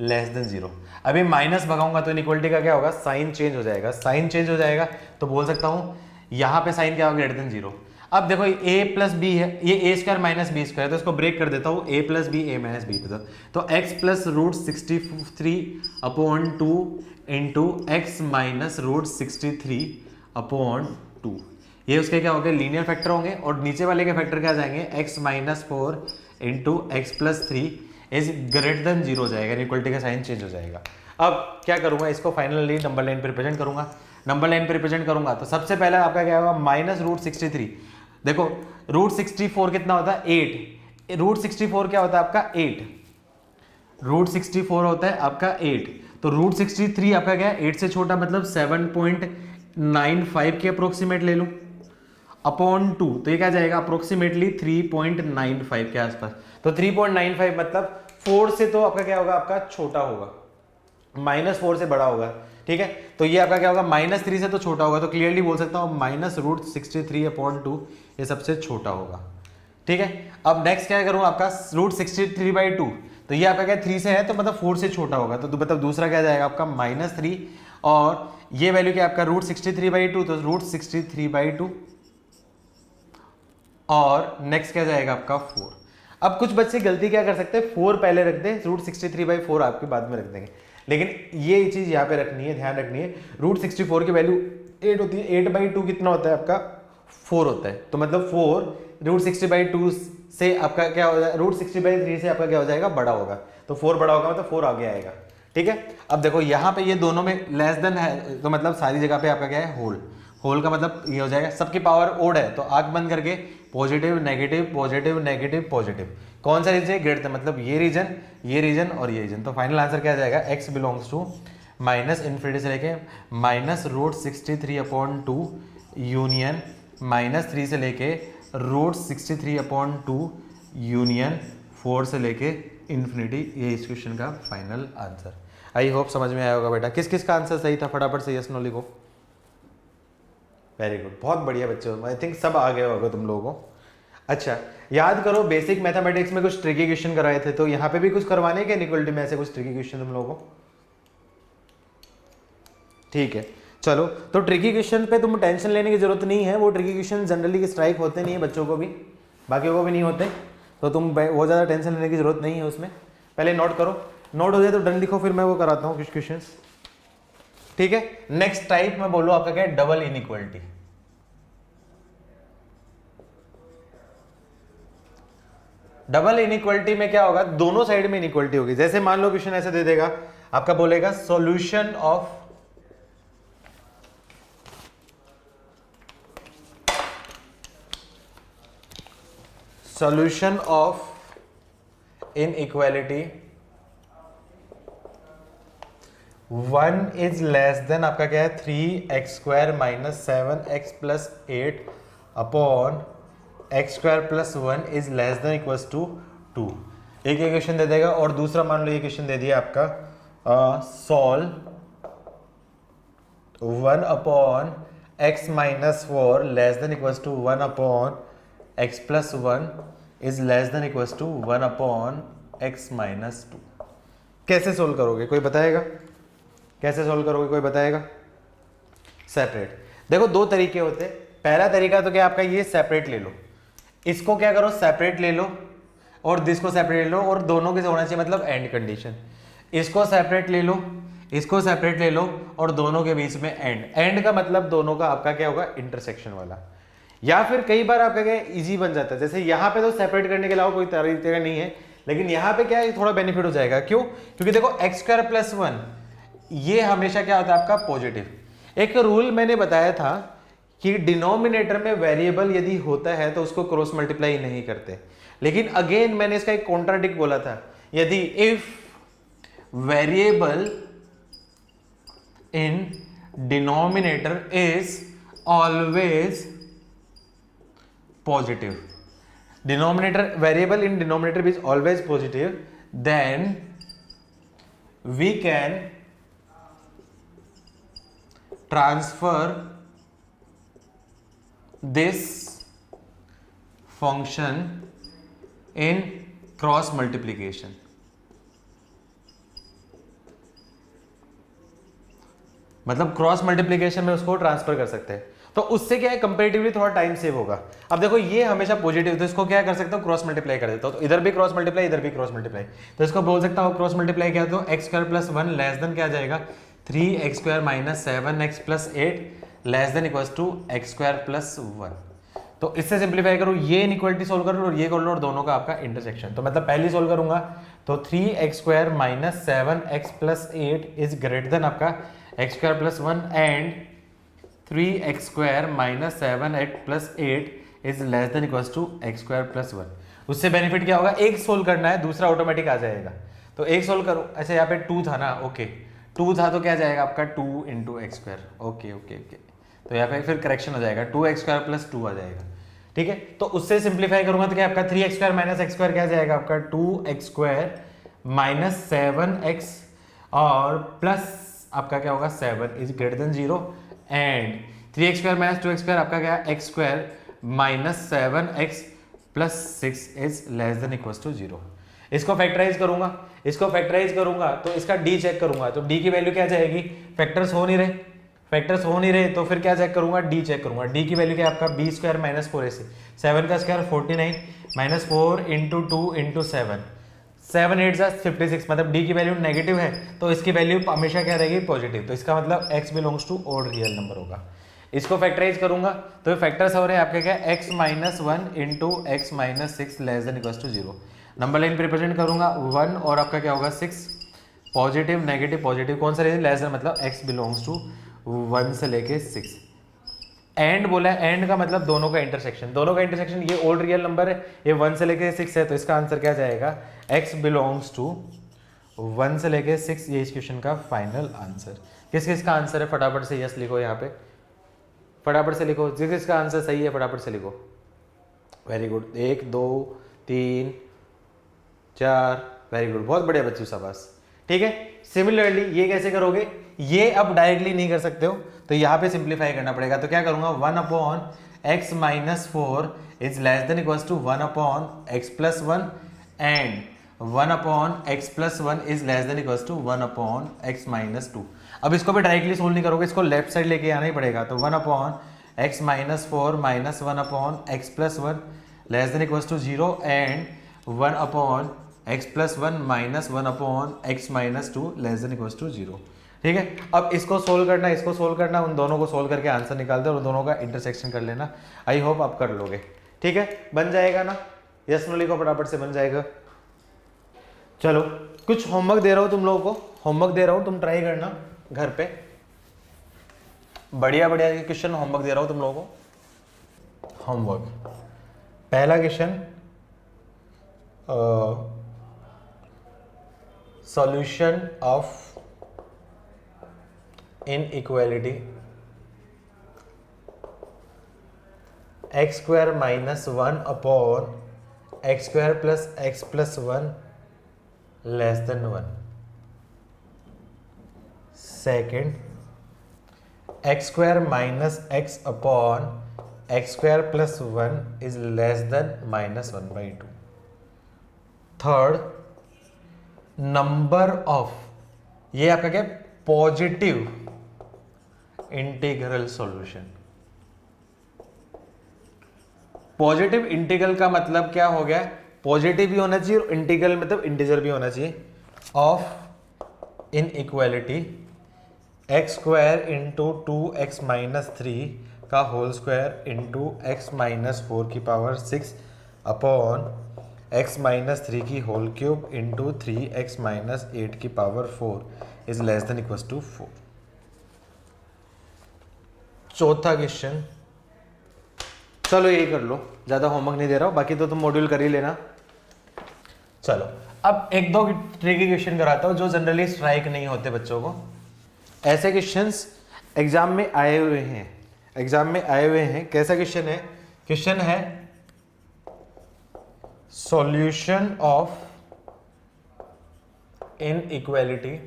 less than 0। अभी माइनस भगाऊंगा तो इनइक्वालिटी का क्या होगा? साइन चेंज हो जाएगा। साइन चेंज हो जाएगा तो बोल सकता हूँ यहाँ पे साइन क्या होगा? Greater than 0। अब देखो a प्लस बी है, ये a square minus b square, तो इसको ब्रेक कर देता हूँ। a plus b a minus b, तो x plus root 63 upon 2 into x minus root 63 upon 2। ये उसके क्या हो गए? लीनियर फैक्टर होंगे। और नीचे वाले के फैक्टर क्या जाएंगे? x minus 4 into x plus 3 is greater than 0 हो जाएगा। इक्वलिटी का साइन चेंज हो जाएगा। अब क्या करूंगा? इसको फाइनली नंबर लाइन पे रिप्रेजेंट करूंगा। नंबर लाइन पे रिप्रेजेंट करूंगा तो सबसे पहले आपका क्या होगा? Minus root 63। देखो रूट 64 कितना होता है? 8। रूट 64 क्या होता है आपका? 8। रूट 64 होता है आपका 8। तो रूट 63 आपका क्या है? 8 से छोटा, मतलब 7.95 के अप्रोक्सीमेट ले लो अपॉन 2। तो ये क्या जाएगा? अप्रोक्सीमेटली 3.95 के आसपास। तो 3.95 मतलब 4 से तो आपका क्या होगा? आपका छोटा होगा, -4 से बड़ा होगा। ठीक है, तो ये आपका क्या होगा? -3 से तो छोटा होगा। तो क्लियरली बोल सकता हूँ माइनस रूट 63 अपॉन 2 ये सबसे छोटा होगा। ठीक है, अब नेक्स्ट क्या करूँ? आपका रूट 63/2, तो ये आपका क्या 3 से है तो मतलब 4 से छोटा होगा। तो मतलब दूसरा क्या जाएगा आपका? -3 और ये वैल्यू क्या आपका? रूट 63/2, तो रूट 63/2 और नेक्स्ट क्या जाएगा आपका? 4। अब कुछ बच्चे गलती क्या कर सकते हैं? 4 पहले रख दें, रूट 63/4 आपके बाद में रख देंगे। लेकिन ये चीज यहाँ पे रखनी है, ध्यान रखनी है। रूट 64 की वैल्यू 8 होती है। 8/2 कितना होता है आपका? 4 होता है। तो मतलब 4 रूट 60/2 से आपका क्या हो जाएगा? रूट 60/3 से आपका क्या हो जाएगा? बड़ा होगा। तो 4 बड़ा होगा मतलब 4 आगे आएगा। ठीक है, अब देखो यहाँ पे ये दोनों में लेस देन है, तो मतलब सारी जगह पे आपका क्या है? होल। होल का मतलब ये हो जाएगा सबकी पावर ओड है, तो आंख बंद करके positive negative positive negative positive. कौन सा रीजन है? ग्रेटर, मतलब ये रीजन और ये रीजन। तो फाइनल आंसर क्या आ जाएगा? x belongs to minus infinity से लेके माइनस रूट 63/2 यूनियन माइनस 3 से लेके रूट 63/2 यूनियन 4 से लेके इन्फिनिटी। ये इस क्वेश्चन का फाइनल आंसर। आई होप समझ में आया होगा बेटा। किस किस का आंसर सही था? फटाफट से यस नो लिखो। वेरी गुड, बहुत बढ़िया बच्चों, आई थिंक सब आ गया होगा तुम लोगों को। अच्छा, याद करो बेसिक मैथमेटिक्स में कुछ ट्रिकी क्वेश्चन कराए थे, तो यहाँ पे भी कुछ करवाने के इनइक्वालिटी में ऐसे कुछ ट्रिकी क्वेश्चन तुम लोगों को? ठीक है, चलो। तो ट्रिकी क्वेश्चन पे तुम टेंशन लेने की जरूरत नहीं है, वो ट्रिकी क्वेश्चन जनरली स्ट्राइक होते नहीं है बच्चों को भी, बाकियों को भी नहीं होते, तो तुम वो ज़्यादा टेंशन लेने की जरूरत नहीं है उसमें। पहले नोट करो, नोट हो जाए तो डन लिखो, फिर मैं वो कराता हूँ कुछ क्वेश्चन। ठीक है, नेक्स्ट टाइप मैं बोलूँ आपका क्या है? Double inequality. डबल इनइक्वालिटी में क्या होगा? दोनों साइड में इनइक्वालिटी होगी। जैसे मान लो क्वेश्चन ऐसे दे देगा आपका, बोलेगा solution of inequality 1 is less than आपका क्या है? 3x² minus 7x plus 8 upon x² plus 1 is less than equals to 2। एक क्वेश्चन दे देगा, और दूसरा मान लो ये क्वेश्चन दे दिया आपका solve 1 upon x minus 4 less than equals to 1 upon x plus 1 is less than equals to 1 upon x minus 2। कैसे सोल्व करोगे? कोई बताएगा? कैसे सोल्व करोगे? कोई बताएगा? सेपरेट। देखो दो तरीके होते हैं। पहला तरीका तो क्या आपका, ये सेपरेट ले लो, इसको क्या करो? सेपरेट ले लो, और दिस को सेपरेट ले लो, और दोनों के होना चाहिए मतलब एंड कंडीशन। इसको सेपरेट ले लो, इसको सेपरेट ले लो, और दोनों के बीच में एंड। एंड का मतलब दोनों का आपका क्या होगा? इंटरसेक्शन वाला। या फिर कई बार आपका क्या इजी बन जाता है, जैसे यहाँ पे तो सेपरेट करने के अलावा कोई तरीका नहीं है, लेकिन यहाँ पे क्या है? थोड़ा बेनिफिट हो जाएगा। क्यों? क्योंकि देखो x² प्लस 1 ये हमेशा क्या होता है आपका? पॉजिटिव। एक रूल मैंने बताया था कि डिनोमिनेटर में वेरिएबल यदि होता है तो उसको क्रॉस मल्टीप्लाई नहीं करते, लेकिन अगेन मैंने इसका एक कॉन्ट्राडिक्ट बोला था, यदि if variable in denominator is always positive, denominator variable in denominator is always positive, then we can transfer this function in cross multiplication। मतलब क्रॉस मल्टीप्लीकेशन में उसको ट्रांसफर कर सकते हैं, तो उससे क्या है? कंपैरेटिवली थोड़ा टाइम सेव होगा। अब देखो ये हमेशा पॉजिटिव, तो इसको क्या कर सकता हूँ? क्रॉस मल्टीप्लाई कर देता हूँ, तो इधर भी क्रॉस मल्टीप्लाई, इधर भी क्रॉस मल्टीप्लाई, तो इसको बोल सकता हूँ क्रॉस मल्टीप्लाई क्या? तो x² प्लस 1 लेस देन क्या आ जाएगा? 3x² minus 7x plus 8 less than equals to x² plus 1। तो इससे सिंप्लीफाई करो, ये इनइक्वालिटी सोल्व करो और ये कर लो, और दोनों का आपका इंटरसेक्शन। तो मतलब पहली सोल्व करूंगा तो 3x² minus 7x plus 8 is greater than आपका x² plus 1 and 3x² minus 7x plus 8 is less than equals to x² plus 1। उससे बेनिफिट क्या होगा? एक सोल्व करना है, दूसरा ऑटोमेटिक आ जाएगा। तो एक सोल्व करो। अच्छा यहाँ पे 2 था ना, ओके 2 था तो क्या जाएगा आपका? 2 into x²। Okay okay okay, तो यहाँ पे फिर करेक्शन हो जाएगा, 2x² प्लस 2 आ जाएगा। ठीक है, तो उससे सिंप्लीफाई करूंगा तो क्या आपका 3x² माइनस x² क्या जाएगा आपका? 2x² माइनस 7x और प्लस आपका क्या होगा? 7 is greater than 0 and 3x² minus 2x² आपका क्या? x² minus 7x plus 6 is less than equals to 0। इसको फैक्टराइज करूंगा, इसको फैक्टराइज करूंगा तो इसका d चेक करूंगा, तो d की वैल्यू क्या जाएगी? फैक्टर्स हो नहीं रहे, तो फिर क्या चेक करूंगा? d चेक करूंगा। d की वैल्यू क्या आपका? b² माइनस 4ac, 7 का स्क्वायर 49 माइनस 4 इंटू 2 इंटू 7, 7 8 56, मतलब d की वैल्यू नेगेटिव है तो इसकी वैल्यू हमेशा क्या रहेगी? पॉजिटिव। तो इसका मतलब x belongs to odd real number होगा। इसको फैक्टराइज करूंगा तो फैक्टर्स हो रहे हैं आपके क्या? x minus 1 into x minus 6 less than equals to 0। Number line represent करूंगा 1 और आपका क्या होगा? 6, पॉजिटिव नेगेटिव पॉजिटिव, कौन सा लेस देन मतलब x बिलोंग्स टू 1 से लेके 6। एंड बोला है, एंड का मतलब दोनों का इंटरसेक्शन, दोनों का इंटरसेक्शन, ये ओल्ड रियल नंबर है, ये 1 से लेके 6 है, तो इसका आंसर क्या जाएगा, x बिलोंग्स टू 1 से लेके 6, ये इस क्वेश्चन का फाइनल आंसर। किस किस का आंसर है फटाफट से यस लिखो, यहाँ पे फटाफट से लिखो, जिस किसका आंसर सही है फटाफट से लिखो। वेरी गुड, 1 2 3 4, वेरी गुड, बहुत बढ़िया बच्चों शाबाश। ठीक है, सिमिलरली ये कैसे करोगे, ये अब डायरेक्टली नहीं कर सकते हो, तो यहाँ पे सिंप्लीफाई करना पड़ेगा, तो क्या करूंगा 1/x - 4 is less than equals to 1/x + 1 and 1/x + 1 is less than equals to 1/x - 2। अब इसको भी डायरेक्टली सोल्व नहीं करोगे, इसको लेफ्ट साइड लेके आना ही पड़ेगा, तो 1/x - 4 - 1/x + 1 less than equals to 0 and 1/x + 1 - 1/x - 2 less than equals to 0। ठीक है, अब इसको सोल्व करना, इसको सोल्व करना, उन दोनों को सोल्व करके आंसर निकाल दो और दोनों का इंटरसेक्शन कर लेना। आई होप आप कर लोगे। ठीक है, बन जाएगा ना, यस नो लिखो फटाफट से, बन जाएगा। चलो कुछ होमवर्क दे रहा हूँ तुम लोगों को, होमवर्क दे रहा हूँ, तुम ट्राई करना घर पे, बढ़िया बढ़िया क्वेश्चन होमवर्क दे रहा हूँ तुम लोगों को। होमवर्क पहला question, solution of inequality x² - 1/x² + x + 1 less than 1। Second, x² - x/x² + 1 is less than -1/2। Third, number of, ये आपका क्या, positive integral solution. Positive integral का मतलब क्या हो गया, पॉजिटिव भी होना चाहिए और इंटीग्रल मतलब इंटीजर भी होना चाहिए, ऑफ इनइक्वालिटी x² × 2x - 3 का होल स्क्वायर इंटू x - 4 की पावर 6 अपॉन x - 3 की होल क्यूब इंटू 3x - 8 की power 4 is less than equals to 4। चौथा क्वेश्चन, चलो यही कर लो, ज्यादा होमवर्क नहीं दे रहा हूं, बाकी तो तुम मॉड्यूल कर ही लेना। चलो अब एक दो ट्रिकी क्वेश्चन कराता हूं जो जनरली स्ट्राइक नहीं होते बच्चों को। ऐसे क्वेश्चंस एग्जाम में आए हुए हैं, एग्जाम में आए हुए हैं। कैसा क्वेश्चन है, क्वेश्चन है solution of inequality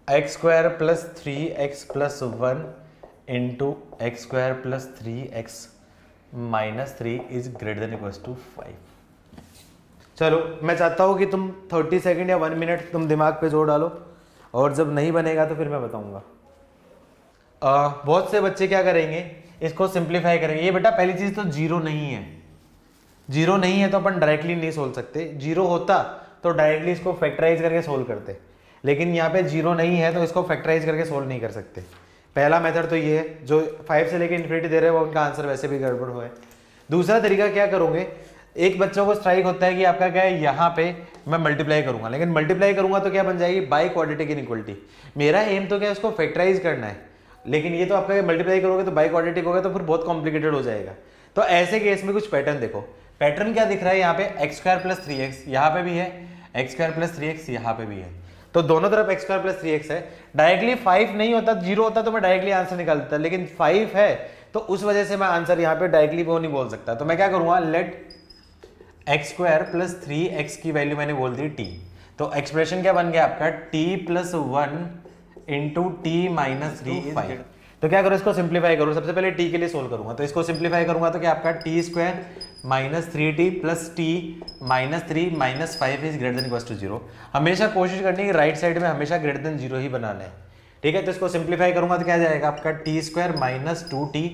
x² + 3x + 1 into x² + 3x - 3 is greater than equals to 5। चलो मैं चाहता हूं कि तुम 30 सेकंड या 1 मिनट तुम दिमाग पे जोर डालो, और जब नहीं बनेगा तो फिर मैं बताऊंगा। बहुत से बच्चे क्या करेंगे, इसको सिंप्लीफाई करेंगे। ये बेटा पहली चीज तो जीरो नहीं है, जीरो नहीं है तो अपन डायरेक्टली नहीं सोल्व सकते, जीरो होता तो डायरेक्टली इसको फैक्टराइज करके सोल्व करते, लेकिन यहाँ पे जीरो नहीं है तो इसको फैक्टराइज करके सोल्व नहीं कर सकते। पहला मेथड तो ये है, जो 5 से लेके इन्फिनिटी दे रहे हैं वो उनका आंसर वैसे भी गड़बड़ हुआ है। दूसरा तरीका क्या करोगे, एक बच्चों को स्ट्राइक होता है कि आपका क्या है, यहाँ पे मैं मल्टीप्लाई करूंगा, लेकिन मल्टीप्लाई करूंगा तो क्या बन जाएगी, बाई क्वाड्रेटिक इनइक्वालिटी। मेरा एम तो क्या है, उसको फैक्टराइज करना है, लेकिन ये तो आपका मल्टीप्लाई करोगे तो बाई क्वाड्रेटिक होगा तो फिर बहुत कॉम्प्लिकेटेड हो जाएगा। तो ऐसे केस में कुछ पैटर्न देखो, पैटर्न क्या दिख रहा है, यहाँ पे x² + 3x यहाँ पे भी है, x² + 3x यहाँ पे भी है, तो दोनों तरफ x² + 3x है। डायरेक्टली 5 नहीं होता, 0 होता तो मैं डायरेक्टली आंसर निकाल देता, लेकिन 5 है तो उस वजह से मैं आंसर यहाँ पे डायरेक्टली वो नहीं बोल सकता। तो मैं क्या करूंगा, लेट x² + 3x की वैल्यू मैंने बोल दी t, तो एक्सप्रेशन क्या बन गया आपका, t + 1 इंटू टी - 3 5। तो क्या करो, इसको सिंप्लीफाई करो, सबसे पहले t के लिए सोल्व करूंगा, तो इसको सिंप्लीफाई करूंगा तो क्या आपका t² - 3t + t - 3 - 5 is greater than equals to 0। हमेशा कोशिश करनी है कि राइट साइड में हमेशा ग्रेटर देन 0 ही बनाना है। ठीक है, तो इसको सिंप्लीफाई करूंगा तो क्या जाएगा आपका t² - 2t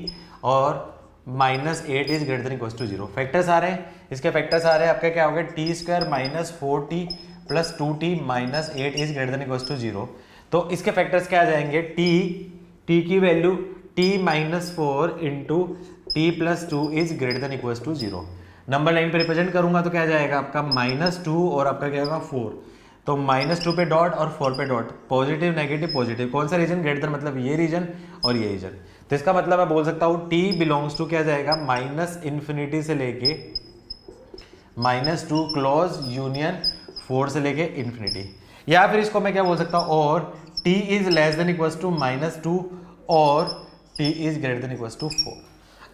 और -8 is greater than equals to 0। Factors आ रहे हैं, इसके फैक्टर्स आ रहे हैं आपका, क्या होगा t² - 4t + 2t - 8 is greater than equals to 0। तो इसके फैक्टर्स क्या आ जाएंगे, t की value t - 4 into t + 2 is greater than equals to 0। Number line पे रिप्रेजेंट करूंगा तो क्या जाएगा आपका -2 और आपका क्या होगा 4, तो -2 पे डॉट और 4 पे डॉट, पॉजिटिव नेगेटिव पॉजिटिव, कौन सा रीजन ग्रेटर देन, मतलब ये रीजन और ये रीजन। तो इसका मतलब मैं बोल सकता हूँ t बिलोंग्स टू क्या जाएगा, -∞ से लेके -2 क्लोज यूनियन 4 से लेके इन्फिनिटी, या फिर इसको मैं क्या बोल सकता हूँ, और t is less than equal to -2 और t is greater than equal to 4।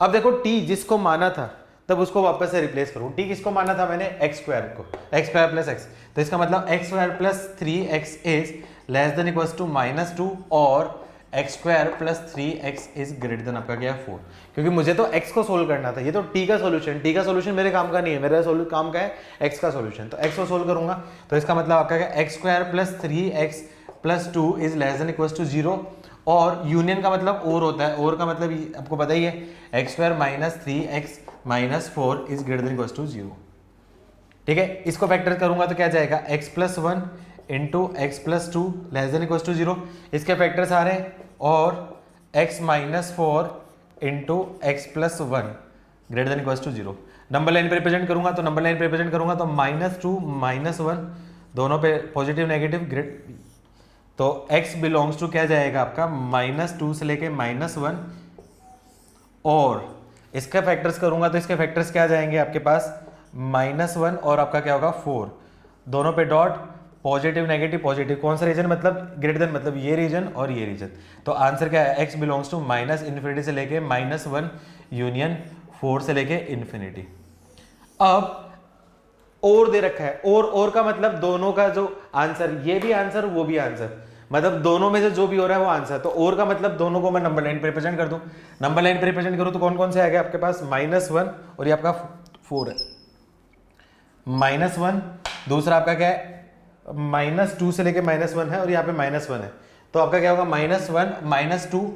अब देखो t जिसको माना था तब उसको वापस से रिप्लेस करूँ। t किसको माना था मैंने, x स्क्वायर को, x स्क्वायर प्लस x, तो इसका मतलब x square plus 3x is less than equal to -2 और x square plus 3x is greater than आपका क्या है 4, क्योंकि मुझे तो x को सोल्व करना था, ये तो t का सोल्यूशन, t का सोल्यूशन मेरे काम का नहीं है, मेरा काम का है x का सोल्यूशन, तो x को सोल्व करूंगा तो इसका मतलब आपका क्या, x square plus 3x plus 2 is less than equal to 0, और यूनियन का मतलब और होता है, और का मतलब आपको पता ही है, x square minus 3x minus 4 is greater than equal to 0। ठीक है, इसको फैक्टर करूंगा तो क्या जाएगा, x plus 1 into x plus 2 less than equal to 0, इसके फैक्टर्स आ रहे हैं, और x minus 4 into x plus 1 greater than equal to 0। Number line पे रिप्रेजेंट करूंगा तो -2 -1 दोनों पे पॉजिटिव नेगेटिव ग्रेड, तो x बिलोंग्स टू क्या जाएगा आपका, -2 से लेके -1, और इसके फैक्टर्स करूंगा तो इसके फैक्टर्स क्या जाएंगे आपके पास, -1 और आपका क्या होगा 4, दोनों पे डॉट, पॉजिटिव नेगेटिव पॉजिटिव, कौन सा रीजन, मतलब ग्रेटर देन, मतलब ये रीजन और ये रीजन। तो आंसर क्या है, x बिलोंग्स टू -∞ से लेके -1 यूनियन 4 से लेके इन्फिनिटी। अब और दे रखा है, और का मतलब दोनों का जो आंसर, ये भी आंसर वो भी आंसर, मतलब दोनों में से जो भी हो रहा है वो आंसर, तो और का मतलब दोनों को मैं नंबर लाइन पे रिप्रेजेंट कर दूं, नंबर लाइन पे रिप्रेजेंट करूं तो कौन कौन से आ गए आपके पास, -1 और ये आपका 4 है, -1, दूसरा आपका क्या है, -2 से लेके -1 है, और यहाँ पे -1 है, तो आपका क्या होगा, -1 -2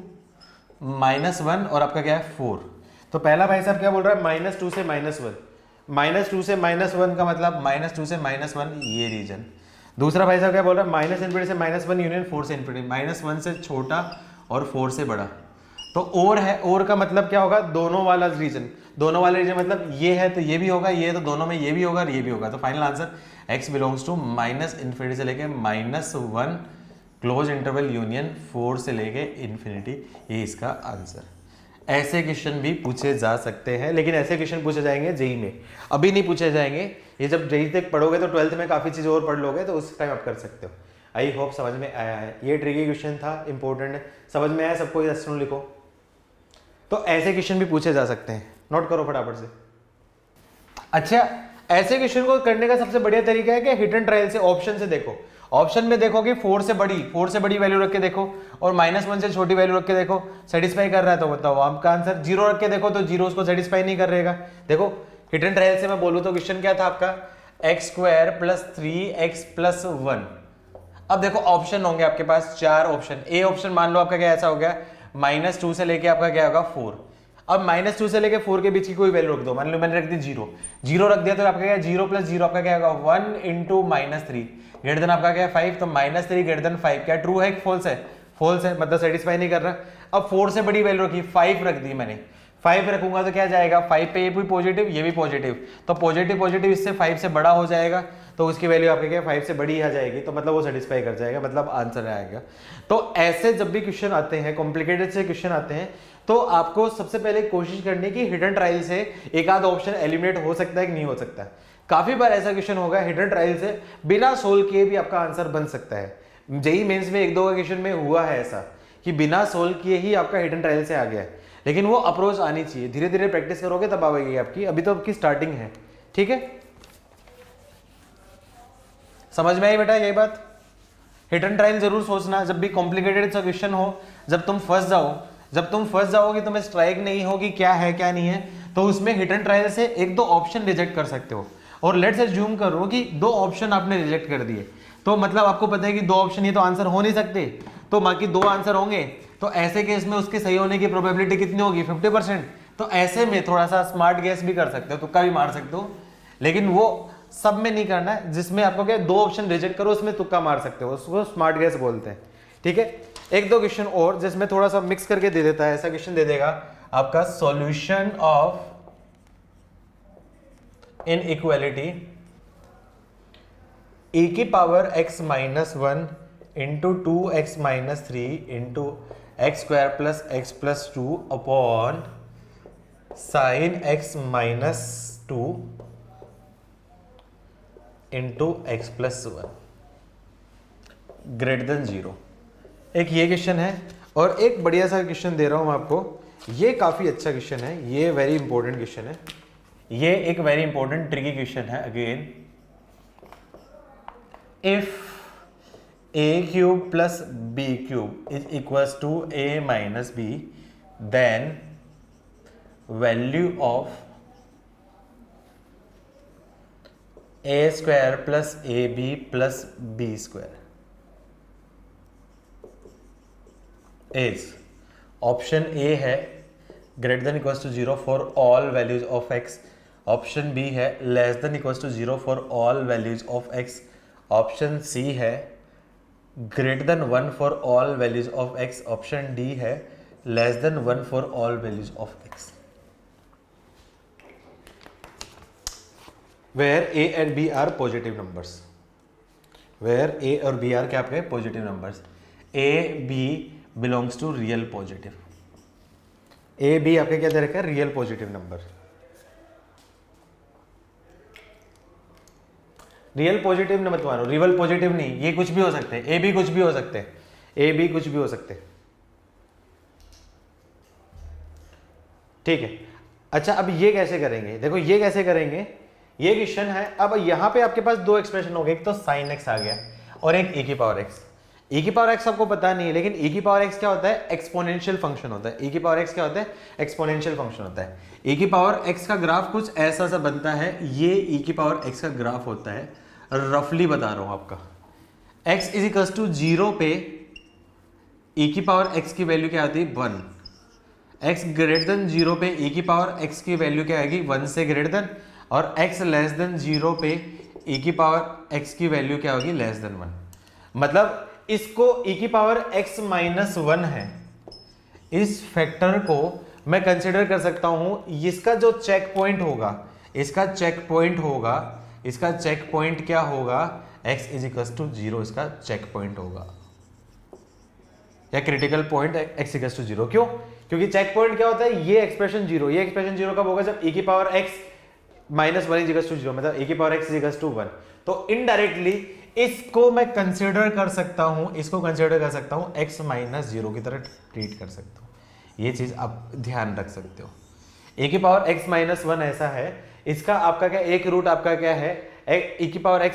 -1 और आपका क्या है 4। तो पहला भाई साहब क्या बोल रहा है, -2 से -1, -2 से -1 का मतलब -2 से -1 ये रीजन। दूसरा भाई साहब क्या बोल रहा है, -∞ से -1 यूनियन 4 से इन्फिनिटी, -1 से छोटा और 4 से बड़ा। तो और है, और का मतलब क्या होगा, दोनों वाला रीजन, दोनों वाला रीजन मतलब ये है तो ये भी होगा, ये तो दोनों में ये भी होगा और ये भी होगा। तो final answer x belongs to -∞ से लेके -1 क्लोज इंटरवल यूनियन 4 से लेके इन्फिनिटी, ये इसका आंसर। ऐसे क्वेश्चन भी पूछे जा सकते हैं, लेकिन ऐसे क्वेश्चन पूछे जाएंगे जेई में, अभी नहीं पूछे जाएंगे। ये जब जेई तक पढ़ोगे तो 12th में काफ़ी चीज़ और पढ़ लोगे, तो उस टाइम आप कर सकते हो। आई होप समझ में आया है, ये ट्रिकी क्वेश्चन था, इंपॉर्टेंट है, समझ में आया सबको, यस नो लिखो। तो ऐसे क्वेश्चन भी पूछे जा सकते हैं, नोट करो फटाफट से। अच्छा, ऐसे क्वेश्चन को करने का सबसे बढ़िया तरीका है कि हिट एंड ट्रायल से, ऑप्शन से देखो, ऑप्शन में देखो कि 4 से बड़ी वैल्यू रख के देखो, और -1 से छोटी वैल्यू रख के देखो, सेटिस्फाई कर रहा है तो बताओ आपका आंसर। 0 रख के देखो तो 0 उसको सेटिस्फाई नहीं कर रहेगा। देखो हिट एंड ट्रायल से मैं बोलूँ तो क्वेश्चन क्या था आपका, x² प्लस 3x प्लस 1। अब देखो ऑप्शन होंगे आपके पास 4 ऑप्शन, ए ऑप्शन मान लो आपका क्या ऐसा हो गया, -2 से लेके आपका क्या होगा 4। अब -2 से लेके 4 के बीच की कोई वैल्यू रख दो, मान लो मैंने रख दी 0 रख दिया, तो आपका क्या 0 प्लस 0 आपका क्या होगा 1 इंटू -3 ग्रेटर देन आपका क्या है 5, तो -3 ग्रेटर देन 5 क्या ट्रू है फॉल्स है, फॉल्स है, मतलब सेटिस्फाई नहीं कर रहा। अब 4 से बड़ी वैल्यू रखी, 5 रख दी मैंने, 5 रखूंगा तो क्या जाएगा, 5 पे ये भी पॉजिटिव ये भी पॉजिटिव, तो पॉजिटिव इससे 5 से बड़ा हो जाएगा, तो उसकी वैल्यू आपके क्या 5 से बड़ी आ जाएगी, तो मतलब वो सेटिस्फाई कर जाएगा, मतलब आंसर आएगा। तो ऐसे जब भी क्वेश्चन आते हैं, कॉम्प्लिकेटेड से क्वेश्चन आते हैं, तो आपको सबसे पहले कोशिश करनी की हिडन ट्रायल से एक आध ऑप्शन एलिमिनेट हो सकता है कि नहीं हो सकता है। काफी बार ऐसा क्वेश्चन होगा हिडन ट्रायल से बिना सोल्व किए भी आपका आंसर बन सकता है। जेई मेंस में 1-2 क्वेश्चन में हुआ है ऐसा कि बिना सोल्व किए ही आपका हिडन ट्रायल से आ गया है, लेकिन वो अप्रोच आनी चाहिए, धीरे धीरे प्रैक्टिस करोगे तब आएगी आपकी, अभी तो आपकी स्टार्टिंग है। ठीक है, समझ में आई बेटा यही बात। हिट एंड ट्रायल जरूर सोचना जब भी कॉम्प्लिकेटेड सा क्वेश्चन हो, जब तुम फंस जाओगे तुम्हें स्ट्राइक नहीं होगी क्या है क्या नहीं है, तो उसमें हिट एंड ट्रायल से 1-2 ऑप्शन रिजेक्ट कर सकते हो। और लेट्स अज्यूम करो कि 2 ऑप्शन आपने रिजेक्ट कर दिए, तो मतलब आपको पता है कि 2 ऑप्शन ये तो आंसर हो नहीं सकते, तो बाकी 2 आंसर होंगे, तो ऐसे केस में उसके सही होने की प्रोबेबिलिटी कितनी होगी 50%। तो ऐसे में थोड़ा सा स्मार्ट गेस भी कर सकते हो, तुक्का भी मार सकते हो, लेकिन वो सब में नहीं करना है। जिसमें आपको क्या 2 ऑप्शन रिजेक्ट करो उसमें तुक्का मार सकते हो, उसको स्मार्ट गेस बोलते हैं। ठीक है, 1-2 क्वेश्चन और जिसमें थोड़ा सा मिक्स करके दे देता है, ऐसा क्वेश्चन दे देगा आपका सॉल्यूशन ऑफ इनइक्वालिटी e की power x minus 1 into 2x minus 3 into x square plus x plus 2 upon sine x minus 2 into x plus 1 greater than 0। एक ये क्वेश्चन है और एक बढ़िया सा क्वेश्चन दे रहा हूं मैं आपको। ये काफी अच्छा क्वेश्चन है, ये वेरी इंपॉर्टेंट क्वेश्चन है, ये एक वेरी इंपॉर्टेंट ट्रिकी क्वेश्चन है। Again, if a cube plus b cube is equals to a minus b, then value of a square plus a b plus b square is, option A है greater than equals to 0 for all values of x, option B है less than equals to 0 for all values of x, option C है greater than 1 for all values of x, option D है less than 1 for all values of x. Where a and b are positive numbers, where a और b are क्या आपके positive numbers, a b belongs to real positive, a b आपके क्या दे रखा है, real positive number. Real positive न मत मानो, रियल पॉजिटिव नहीं, ये कुछ भी हो सकते हैं, ए बी कुछ भी हो सकते हैं, ए बी कुछ भी हो सकते हैं, ठीक है। अच्छा, अब ये कैसे करेंगे, देखो ये कैसे करेंगे, ये क्वेश्चन है। अब यहां पे आपके पास दो एक्सप्रेशन हो गए, एक तो साइन एक्स आ गया और एक e की पावर एक्स। e की पावर x आपको पता नहीं है, लेकिन e की पावर x क्या होता है, एक्सपोनेंशियल फंक्शन होता है। e की पावर x क्या होता है, एक्सपोनेंशियल फंक्शन होता है। e की पावर x का ग्राफ कुछ ऐसा सा बनता है, ये e की पावर x का ग्राफ होता है, रफली बता रहा हूं आपका। x इज इक्वल्स टू 0 पे e की पावर x की वैल्यू क्या आती है, 1। x ग्रेटर देन 0 पे e की पावर x की वैल्यू क्या आएगी, 1 से ग्रेटर देन, और x लेस देन 0 पे e की पावर x की वैल्यू क्या होगी, लेस देन 1। मतलब इसको e की पावर x माइनस 1 है, इस फैक्टर को मैं कंसिडर कर सकता हूं, इसका जो चेक पॉइंट होगा, इसका चेक पॉइंट होगा, इसका चेक पॉइंट क्या होगा, x इज इक्वल टू 0 इसका चेक पॉइंट होगा, या critical point x equal to 0। क्यों? क्योंकि चेक पॉइंट क्या होता है, ये एक्सप्रेशन 0, ये एक्सप्रेशन 0 कब होगा, जब e की power x minus 1 is equal to 0, मतलब e की power x is equal to 1। तो इनडायरेक्टली इसको मैं कंसिडर कर सकता हूं, इसको कंसिडर कर सकता हूं x माइनस 0 की तरह ट्रीट कर सकता हूं। ये चीज आप ध्यान रख सकते हो। e की पावर x माइनस 1 ऐसा है, इसका आपका क्या एक रूट आपका क्या है, e की पावर x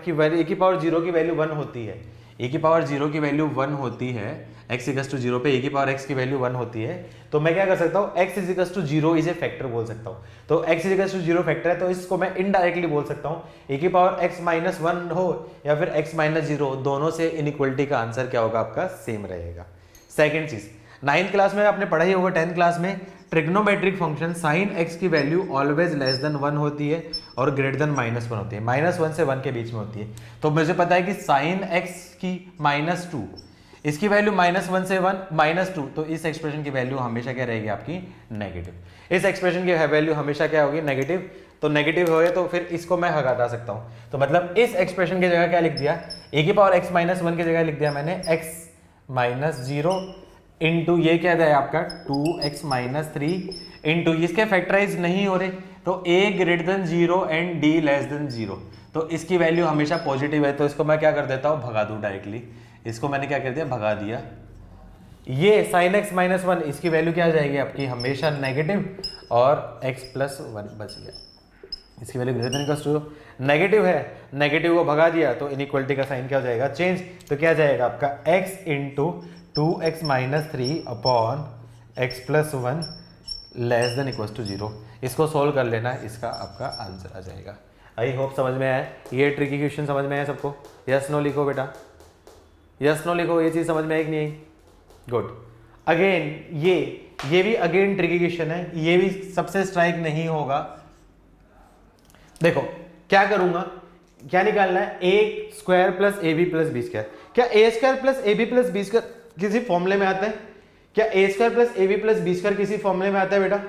की वैल्यू, e की पावर 0 की वैल्यू 1 होती है, e की पावर 0 की वैल्यू 1 होती है, x इक्वल्स टू 0 पे e की पावर x की वैल्यू 1 होती है। तो मैं क्या कर सकता हूँ, x is equals to 0 is a factor बोल सकता हूँ। तो x is equals to 0 factor है, तो इसको मैं इनडायरेक्टली बोल सकता हूँ e की पावर x माइनस 1 हो या फिर x माइनस 0, दोनों से इनइक्वलिटी का आंसर क्या होगा, आपका सेम रहेगा। सेकेंड चीज, 9th क्लास में आपने पढ़ा ही होगा, 10th क्लास में ट्रिग्नोमेट्रिक फंक्शन साइन x की वैल्यू ऑलवेज लेस देन 1 होती है और ग्रेटर देन माइनस 1 होती है, माइनस 1 से 1 के बीच में होती है। तो मुझे पता है कि साइन x की माइनस 2, इसकी वैल्यू माइनस 1 से 1 माइनस 2, तो इस एक्सप्रेशन की वैल्यू हमेशा क्या रहेगी आपकी, नेगेटिव। इस एक्सप्रेशन की वैल्यू हमेशा क्या होगी, नेगेटिव। तो नेगेटिव हो गया तो फिर इसको मैं हटा सकता हूं। तो मतलब इस एक्सप्रेशन की जगह क्या लिख दिया, e की पावर x माइनस 1 की जगह लिख दिया मैंने x माइनस 0 इंटू ये क्या है आपका 2x माइनस 3 इंटू, इसके फैक्टराइज नहीं हो रहे तो a greater than 0 and d less than 0, तो इसकी वैल्यू हमेशा पॉजिटिव है। तो इसको मैं क्या कर देता हूं, भगा दूं डायरेक्टली, इसको मैंने क्या कर दिया, भगा दिया। ये साइन x माइनस 1 इसकी वैल्यू क्या आ जाएगी आपकी, हमेशा नेगेटिव, और x प्लस 1 बच गया, इसकी value greater than equals to negative है, नेगेटिव को भगा दिया तो इनइक्वलिटी का साइन क्या हो जाएगा, चेंज। तो क्या जाएगा आपका x into 2x minus 3 upon x plus 1 less than equals to 0। इसको सोल्व कर लेना, इसका आपका आंसर आ जाएगा। आई होप समझ में आया, ये ट्रिकी क्वेश्चन समझ में आया सबको, यस नो लिखो बेटा, यस नो लिखो, ये चीज समझ में आई कि नहीं आई, गुड। अगेन ये भी अगेन ट्रिकी क्वेश्चन है, ये भी सबसे स्ट्राइक नहीं होगा। देखो क्या करूंगा, क्या निकालना है, a square plus a b plus b square. क्या a square plus a b plus b square किसी फॉर्मूले में आता है, क्या a square plus a b plus b square किसी फॉर्मूले में आता है बेटा,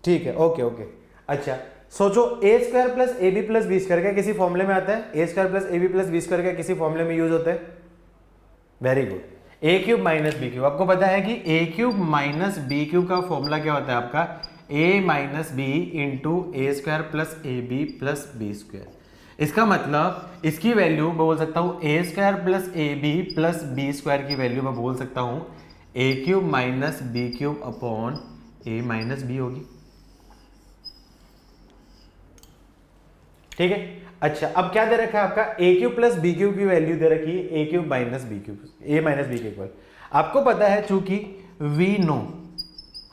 ठीक है, ओके ओके। अच्छा, सोचो a square plus a b plus b square का किसी फॉर्मूले में आता है, a square plus a b plus b square का किसी फॉर्मूले में यूज होता है? Very good, a cube minus b cube. आपको पता है कि a cube minus b cube का फॉर्मूला क्या होता है आपका? A minus b into a square plus a b plus b square. इसका मतलब इसकी वैल्यू मैं बोल सकता हूं a square plus a b plus b square की वैल्यू मैं बोल सकता हूं a cube minus b cube upon a minus b होगी। ठीक है, अच्छा अब क्या दे रखा है आपका? ए क्यूब प्लस बी क्यूब की वैल्यू दे रखी है ए क्यूब माइनस बी क्यूब, ए माइनस बी के इक्वल। आपको पता है चूंकि वी नो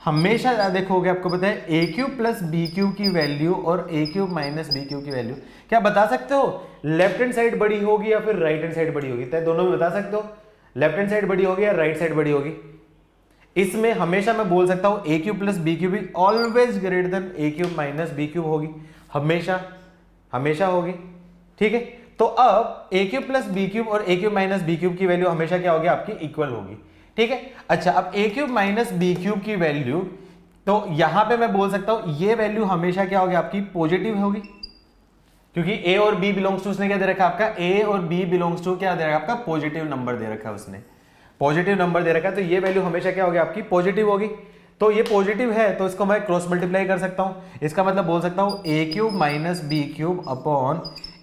हमेशा देखोगे, आपको पता है ए क्यूब प्लस बी क्यूब की वैल्यू और a cube minus b cube की वैल्यू क्या बता सकते हो? लेफ्ट हैंड साइड बड़ी होगी या फिर राइट हैंड साइड बड़ी होगी? तो दोनों में बता सकते हो, लेफ्ट हैंड साइड बड़ी होगी या राइट साइड बड़ी होगी? इसमें हमेशा मैं बोल सकता हूं a cube plus b cube always greater than a cube minus b cube होगी, हमेशा हमेशा होगी। ठीक है, तो अब a cube plus b cube और a cube minus b cube की वैल्यू हमेशा क्या होगी? आपकी इक्वल होगी। ठीक है, अच्छा अब a cube minus b cube की वैल्यू, तो यहां पे मैं बोल सकता हूं ये वैल्यू हमेशा क्या होगी? आपकी पॉजिटिव होगी, क्योंकि ए और बी बिलोंग्स टू, उसने क्या दे रखा है आपका? ए और बी बिलोंग्स टू क्या दे रखा है आपका? पॉजिटिव नंबर दे रखा है, उसने पॉजिटिव नंबर दे रखा है, तो ये वैल्यू हमेशा क्या होगी? आपकी पॉजिटिव होगी। तो ये पॉजिटिव है तो इसको मैं क्रॉस मल्टीप्लाई कर सकता हूं, इसका मतलब बोल सकता हूं a cube minus b cube upon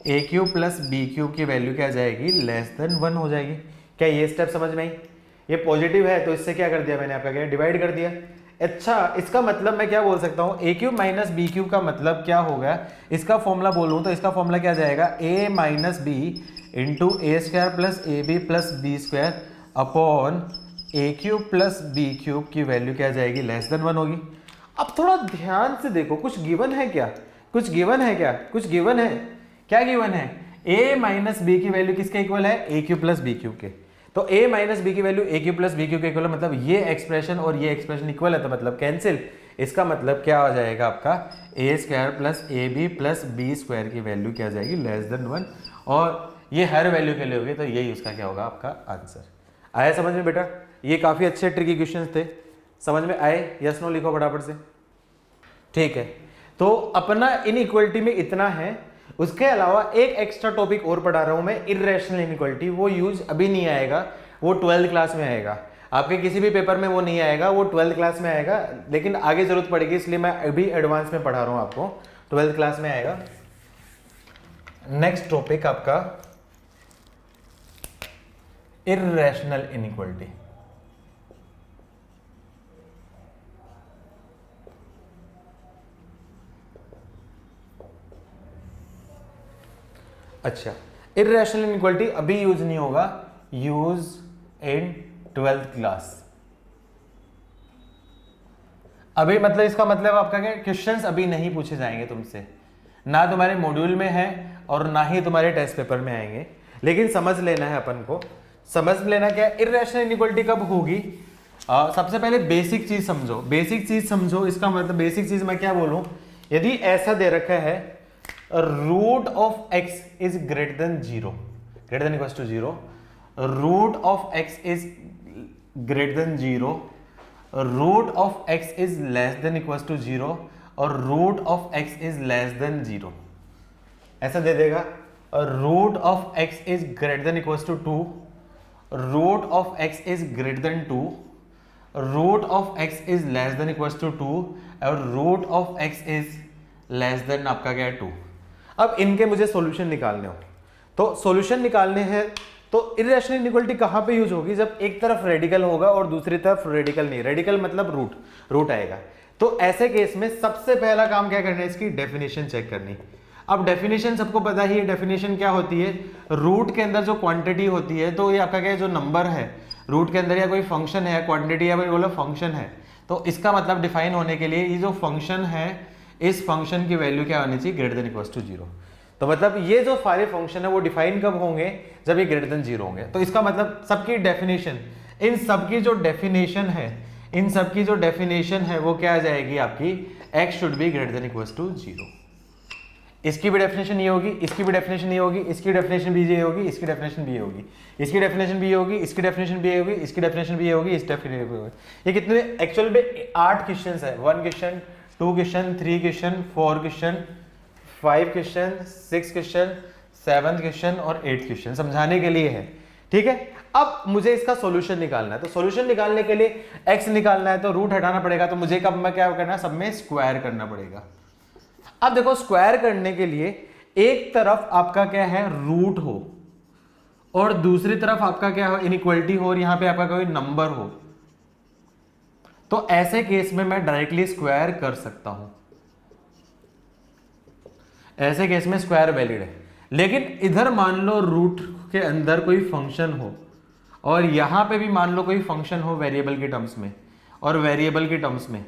a cube plus b cube की वैल्यू क्या आ जाएगी? लेस देन 1 हो जाएगी। क्या ये स्टेप समझ में आई? ये पॉजिटिव है तो इससे क्या कर दिया मैंने आपका? क्या डिवाइड कर दिया। अच्छा, इसका मतलब मैं क्या बोल सकता हूं? A cube minus b cube का मतलब क्या होगा? इसका फॉर्मूला बोलूं तो इसका फॉर्मूला क्या जाएगा? A minus b into a square plus a b plus b square upon a cube plus b cube की वैल्यू क्या जाएगी? लेस देन 1 होगी। अब थोड़ा ध्यान से देखो, कुछ गिवन है क्या? कुछ गिवन है क्या? कुछ गिवन है क्या? गिवन है a माइनस बी की वैल्यू किसके इक्वल है? ए क्यूब प्लस बी क्यूब के। तो a माइनस बी की वैल्यू ए क्यूब प्लस बी क्यूब के इक्वल है, मतलब ये एक्सप्रेशन और ये एक्सप्रेशन इक्वल है, तो मतलब कैंसिल। इसका मतलब क्या हो जाएगा आपका? A square plus a b plus b square की वैल्यू क्या जाएगी? लेस देन 1, और ये हर वैल्यू के लिए होगी, तो यही उसका क्या होगा? आपका आंसर। आया समझ में बेटा? ये काफी अच्छे ट्रिकी क्वेश्चंस थे, समझ में आए? यस नो लिखो फटाफट से। ठीक है, तो अपना इनइक्वालिटी में इतना है। उसके अलावा एक एक्स्ट्रा टॉपिक और पढ़ा रहा हूं मैं, इर्रेशनल इनइक्वालिटी। वो यूज अभी नहीं आएगा, वो 12th क्लास में आएगा। आपके किसी भी पेपर में वो नहीं आएगा, वो 12th क्लास में आएगा, लेकिन आगे जरूरत पड़ेगी, इसलिए मैं अभी एडवांस में पढ़ा रहा हूं आपको। 12th क्लास में आएगा। नेक्स्ट टॉपिक आपका इर्रेशनल इनइक्वालिटी। अच्छा, इर्रेशनल इनइक्वालिटी अभी यूज नहीं होगा, यूज इन 12th क्लास। अभी मतलब इसका मतलब आपका क्या? क्वेश्चंस अभी नहीं पूछे जाएंगे तुमसे, ना तुम्हारे मॉड्यूल में है और ना ही तुम्हारे टेस्ट पेपर में आएंगे, लेकिन समझ लेना है अपन को। समझ लेना क्या इर्रेशनल इनइक्वालिटी कब होगी? सबसे पहले बेसिक चीज समझो, बेसिक चीज समझो। इसका मतलब बेसिक चीज मैं क्या बोलूं? यदि ऐसा दे रखा है root of x is greater than 0, greater than equals to 0, root of x is greater than 0, root of x is less than equals to 0 और root of x is less than 0, ऐसा दे देगा। और root of x is greater than equals to 2, root of x is greater than 2, root of x is less than equals to 2 और root of x is less than आपका क्या है? 2। अब इनके मुझे सॉल्यूशन निकालने हो, तो सॉल्यूशन निकालने हैं तो इर्रेशनल इनइक्वालिटी कहां पे यूज होगी? जब एक तरफ रेडिकल होगा और दूसरी तरफ रेडिकल नहीं। रेडिकल मतलब रूट आएगा। तो ऐसे केस में सबसे पहला काम क्या करना है? इसकी डेफिनेशन चेक करनी। अब डेफिनेशन सबको पता ही है, डेफिनेशन क्या होती है? रूट के अंदर जो क्वांटिटी होती है, तो ये आपका क्या है? जो नंबर है रूट के अंदर या कोई फंक्शन है, क्वांटिटी या बोलो फंक्शन है, तो इसका मतलब डिफाइन होने के लिए ये जो फंक्शन है, इस फंक्शन की वैल्यू क्या होनी चाहिए? Greater than equals to 0। तो मतलब ये जो सारे फंक्शन है वो डिफाइन कब होंगे? जब ये ग्रेटर देन 0 होंगे। तो इसका मतलब सबकी डेफिनेशन, इन सबकी जो डेफिनेशन है, इन सबकी जो डेफिनेशन है वो क्या आ जाएगी आपकी? x should be greater than equals to 0। इसकी भी डेफिनेशन ये होगी, इसकी भी डेफिनेशन ये होगी, इसकी डेफिनेशन भी ये होगी, इसकी डेफिनेशन भी ये होगी, इसकी डेफिनेशन भी ये होगी, इसकी डेफिनेशन भी ये होगी, इसकी डेफिनेशन भी ये होगी, इस डेफिनेशन भी होगी। ये कितने एक्चुअल में 8 क्वेश्चंस है। 1 question, 2 question, 3 question, 4 question, 5 question, 6 question, 7 question और 8 क्वेश्चन समझाने के लिए है, ठीक है। अब मुझे इसका सॉल्यूशन निकालना है, तो सॉल्यूशन निकालने के लिए x निकालना है तो रूट हटाना पड़ेगा, तो मुझे कब में क्या करना है, सब में स्क्वायर करना पड़ेगा। अब देखो स्क्वायर करने के लिए एक तरफ आपका क्या है रूट हो और दूसरी तरफ आपका क्या हो इनइक्वालिटी हो और यहां पे आपका कोई नंबर हो, तो ऐसे केस में मैं डायरेक्टली स्क्वायर कर सकता हूं, ऐसे केस में स्क्वायर वैलिड है। लेकिन इधर मान लो रूट के अंदर कोई फंक्शन हो और यहां पे भी मान लो कोई फंक्शन हो वेरिएबल के टर्म्स में और वेरिएबल के टर्म्स में,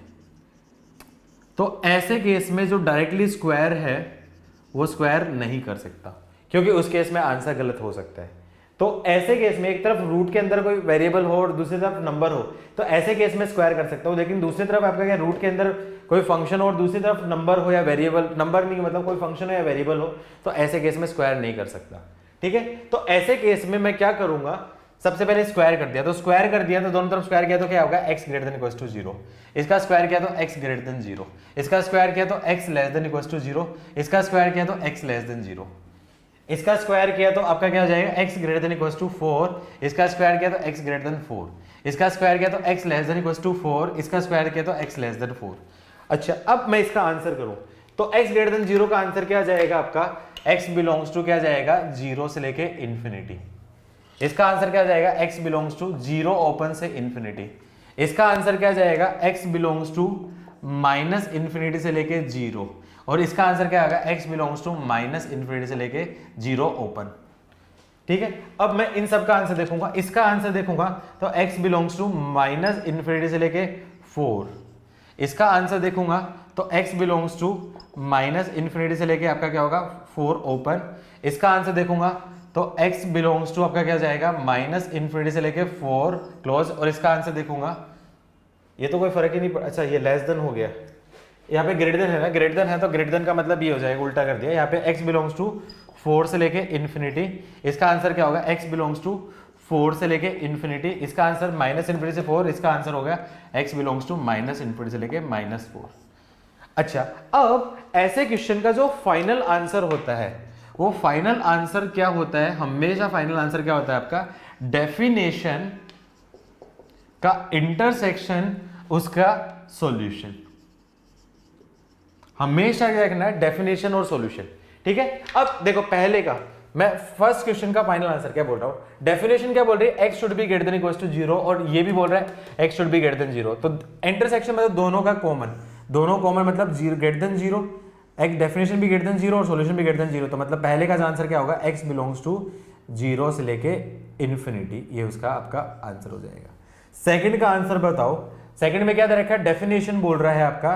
तो ऐसे केस में जो डायरेक्टली स्क्वायर है वो स्क्वायर नहीं कर सकता, क्योंकि उस केस में आंसर गलत हो सकता है। तो ऐसे केस में एक तरफ रूट के अंदर कोई वेरिएबल हो और दूसरी तरफ नंबर हो, तो ऐसे केस में स्क्वायर कर सकता हूं। लेकिन दूसरी तरफ आपका क्या रूट के अंदर कोई फंक्शन हो और दूसरी तरफ नंबर हो या वेरिएबल, नंबर नहीं मतलब कोई फंक्शन हो या वेरिएबल हो, तो ऐसे केस में स्क्वायर नहीं कर सकता, ठीक है। तो ऐसे केस में मैं क्या करूंगा, सबसे पहले स्क्वायर कर दिया, तो स्क्वायर कर दिया तो दोनों तरफ स्क्वायर किया तो क्या होगा, x greater than equal to 0, इसका स्क्वायर किया तो x ग्रेटर देन 0, इसका स्क्वायर किया तो x less than equal to 0, इसका स्क्वायर किया तो x लेस देन 0, इसका स्क्वायर किया तो आपका क्या हो जाएगा, x greater than equal to 4, इसका स्क्वायर किया तो x ग्रेटर देन 4, इसका स्क्वायर किया तो x less than equal to 4, इसका स्क्वायर किया तो x लेस देन 4। अच्छा, अब मैं इसका आंसर करूं तो x ग्रेटर देन 0 का आंसर क्या जाएगा आपका, x बिलोंग्स टू क्या जाएगा 0 से लेके इंफिनिटी, इसका आंसर क्या जाएगा x बिलोंग्स टू 0 ओपन से इंफिनिटी, इसका आंसर क्या जाएगा x belongs to minus infinity से लेके 0, और इसका आंसर क्या आएगा x belongs to minus infinity से लेके 0 ओपन, ठीक है। अब मैं इन सब का आंसर देखूंगा, इसका आंसर देखूंगा तो x belongs to minus infinity से लेके 4, इसका आंसर देखूंगा तो x belongs to minus infinity से लेके आपका क्या होगा 4 ओपन, इसका आंसर देखूंगा तो x बिलोंग्स टू आपका क्या जाएगा माइनस इंफिनिटी से लेके 4 क्लोज, और इसका आंसर देखूंगा, ये तो कोई फर्क ही नहीं, अच्छा ये लेस देन हो गया, यहाँ पे ग्रेटर देन है ना, ग्रेटर देन है तो ग्रेटर देन का मतलब ये हो जाएगा, उल्टा कर दिया, यहाँ पे x बिलोंग्स टू 4 से लेके इंफिनिटी, इसका आंसर क्या होगा x बिलोंग्स टू 4 से लेके इंफिनिटी, इसका आंसर माइनस इंफिनिटी से 4, इसका आंसर हो गया x belongs to minus infinity से लेके -4। अच्छा, अब ऐसे क्वेश्चन का जो फाइनल आंसर होता है वो फाइनल आंसर क्या होता है, हमेशा फाइनल आंसर क्या होता है आपका, डेफिनेशन का इंटरसेक्शन उसका सॉल्यूशन, हमेशा क्या करना है, डेफिनेशन और सॉल्यूशन, ठीक है। अब देखो पहले का मैं फर्स्ट क्वेश्चन का फाइनल आंसर क्या बोल रहा हूं, डेफिनेशन क्या बोल रही है, x should be greater than equal to 0, और ये भी बोल रहा है x should be greater than 0, तो इंटरसेक्शन मतलब दोनों का कॉमन, दोनों कॉमन मतलब ग्रेटर देन 0, एक डेफिनेशन भी ग्रेटर देन 0 और सॉल्यूशन भी ग्रेटर देन 0, तो मतलब पहले का आंसर क्या होगा, x बिलोंग्स टू 0 से लेके इंफिनिटी, ये उसका आपका आंसर हो जाएगा। सेकंड का आंसर बताओ, सेकंड में क्या दे रखा है, डेफिनेशन बोल रहा है आपका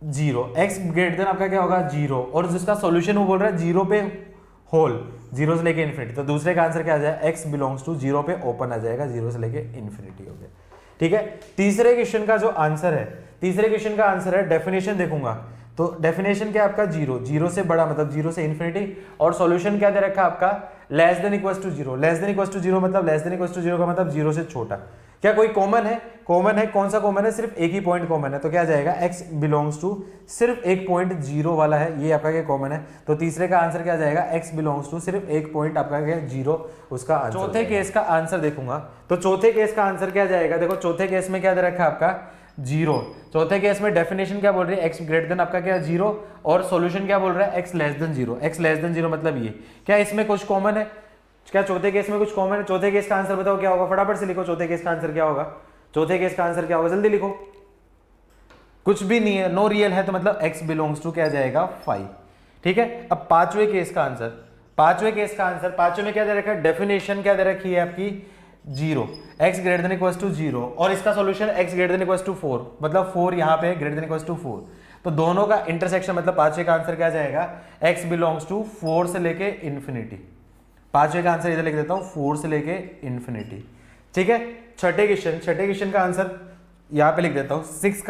0, x ग्रेटर देन आपका क्या होगा 0, और जिसका सॉल्यूशन वो बोल रहा है 0 पे होल, 0 से लेके इंफिनिटी, तो दूसरे का आंसर क्या आ जाएगा, x बिलोंग्स टू 0 पे ओपन आ जाएगा, 0 से लेके इंफिनिटी हो गया, ठीक है। तीसरे क्वेश्चन का जो आंसर है, तीसरे क्वेश्चन का आंसर है, डेफिनेशन देखूंगा तो डेफिनेशन क्या आपका 0, 0 से बड़ा मतलब 0 से इंफिनिटी, और सॉल्यूशन क्या दे रखा है आपका less than equal to 0, less than equal to 0 मतलब लेस देन इक्वल टू 0 का मतलब 0 से छोटा, क्या कोई कॉमन है, कॉमन है, कौन सा कॉमन है, सिर्फ एक ही पॉइंट कॉमन है, तो क्या जाएगा x बिलोंग्स टू सिर्फ एक पॉइंट 0 वाला है, ये आपका क्या कॉमन है, तो तीसरे का आंसर क्या जाएगा, x बिलोंग्स टू सिर्फ एक पॉइंट आपका क्या 0, उसका आंसर। चौथे केस का आंसर देखूंगा तो चौथे केस का आंसर क्या जाएगा, देखो चौथे केस में क्या दे रखा है आपका 0, चौथे केस में डेफिनेशन क्या बोल रही है, x ग्रेटर देन आपका क्या 0, और सॉल्यूशन क्या बोल रहा है x less than 0, x less than 0 मतलब ये, क्या इसमें कुछ कॉमन है, क्या चौथे केस में कुछ कॉमन है, चौथे केस का आंसर बताओ क्या होगा, फटाफट से लिखो, चौथे केस का आंसर क्या होगा, चौथे केस का आंसर क्या होगा, जल्दी लिखो, कुछ भी नहीं है, नो रियल है, तो मतलब x बिलोंग्स टू क्या जाएगा 5, ठीक है। अब पांचवें केस का आंसर, पांचवें केस का आंसर, पांचवें में क्या दे रखा है, डेफिनेशन क्या दे रखी है आपकी 0, x greater than equal to 0, और इसका solution x greater than equal to 4, मतलब 4 यहाँ पे ग्रेटर देन इक्वल टू 4, तो दोनों का इंटरसेक्शन मतलब पांचवें का आंसर क्या जाएगा, x बिलोंग्स टू 4 से लेके इंफिनिटी, पांचवें का आंसर इधर लिख देता हूं 4 से लेके इंफिनिटी, ठीक है। छठे क्वेश्चन का आंसर यहां पे लिख देता हूं, 6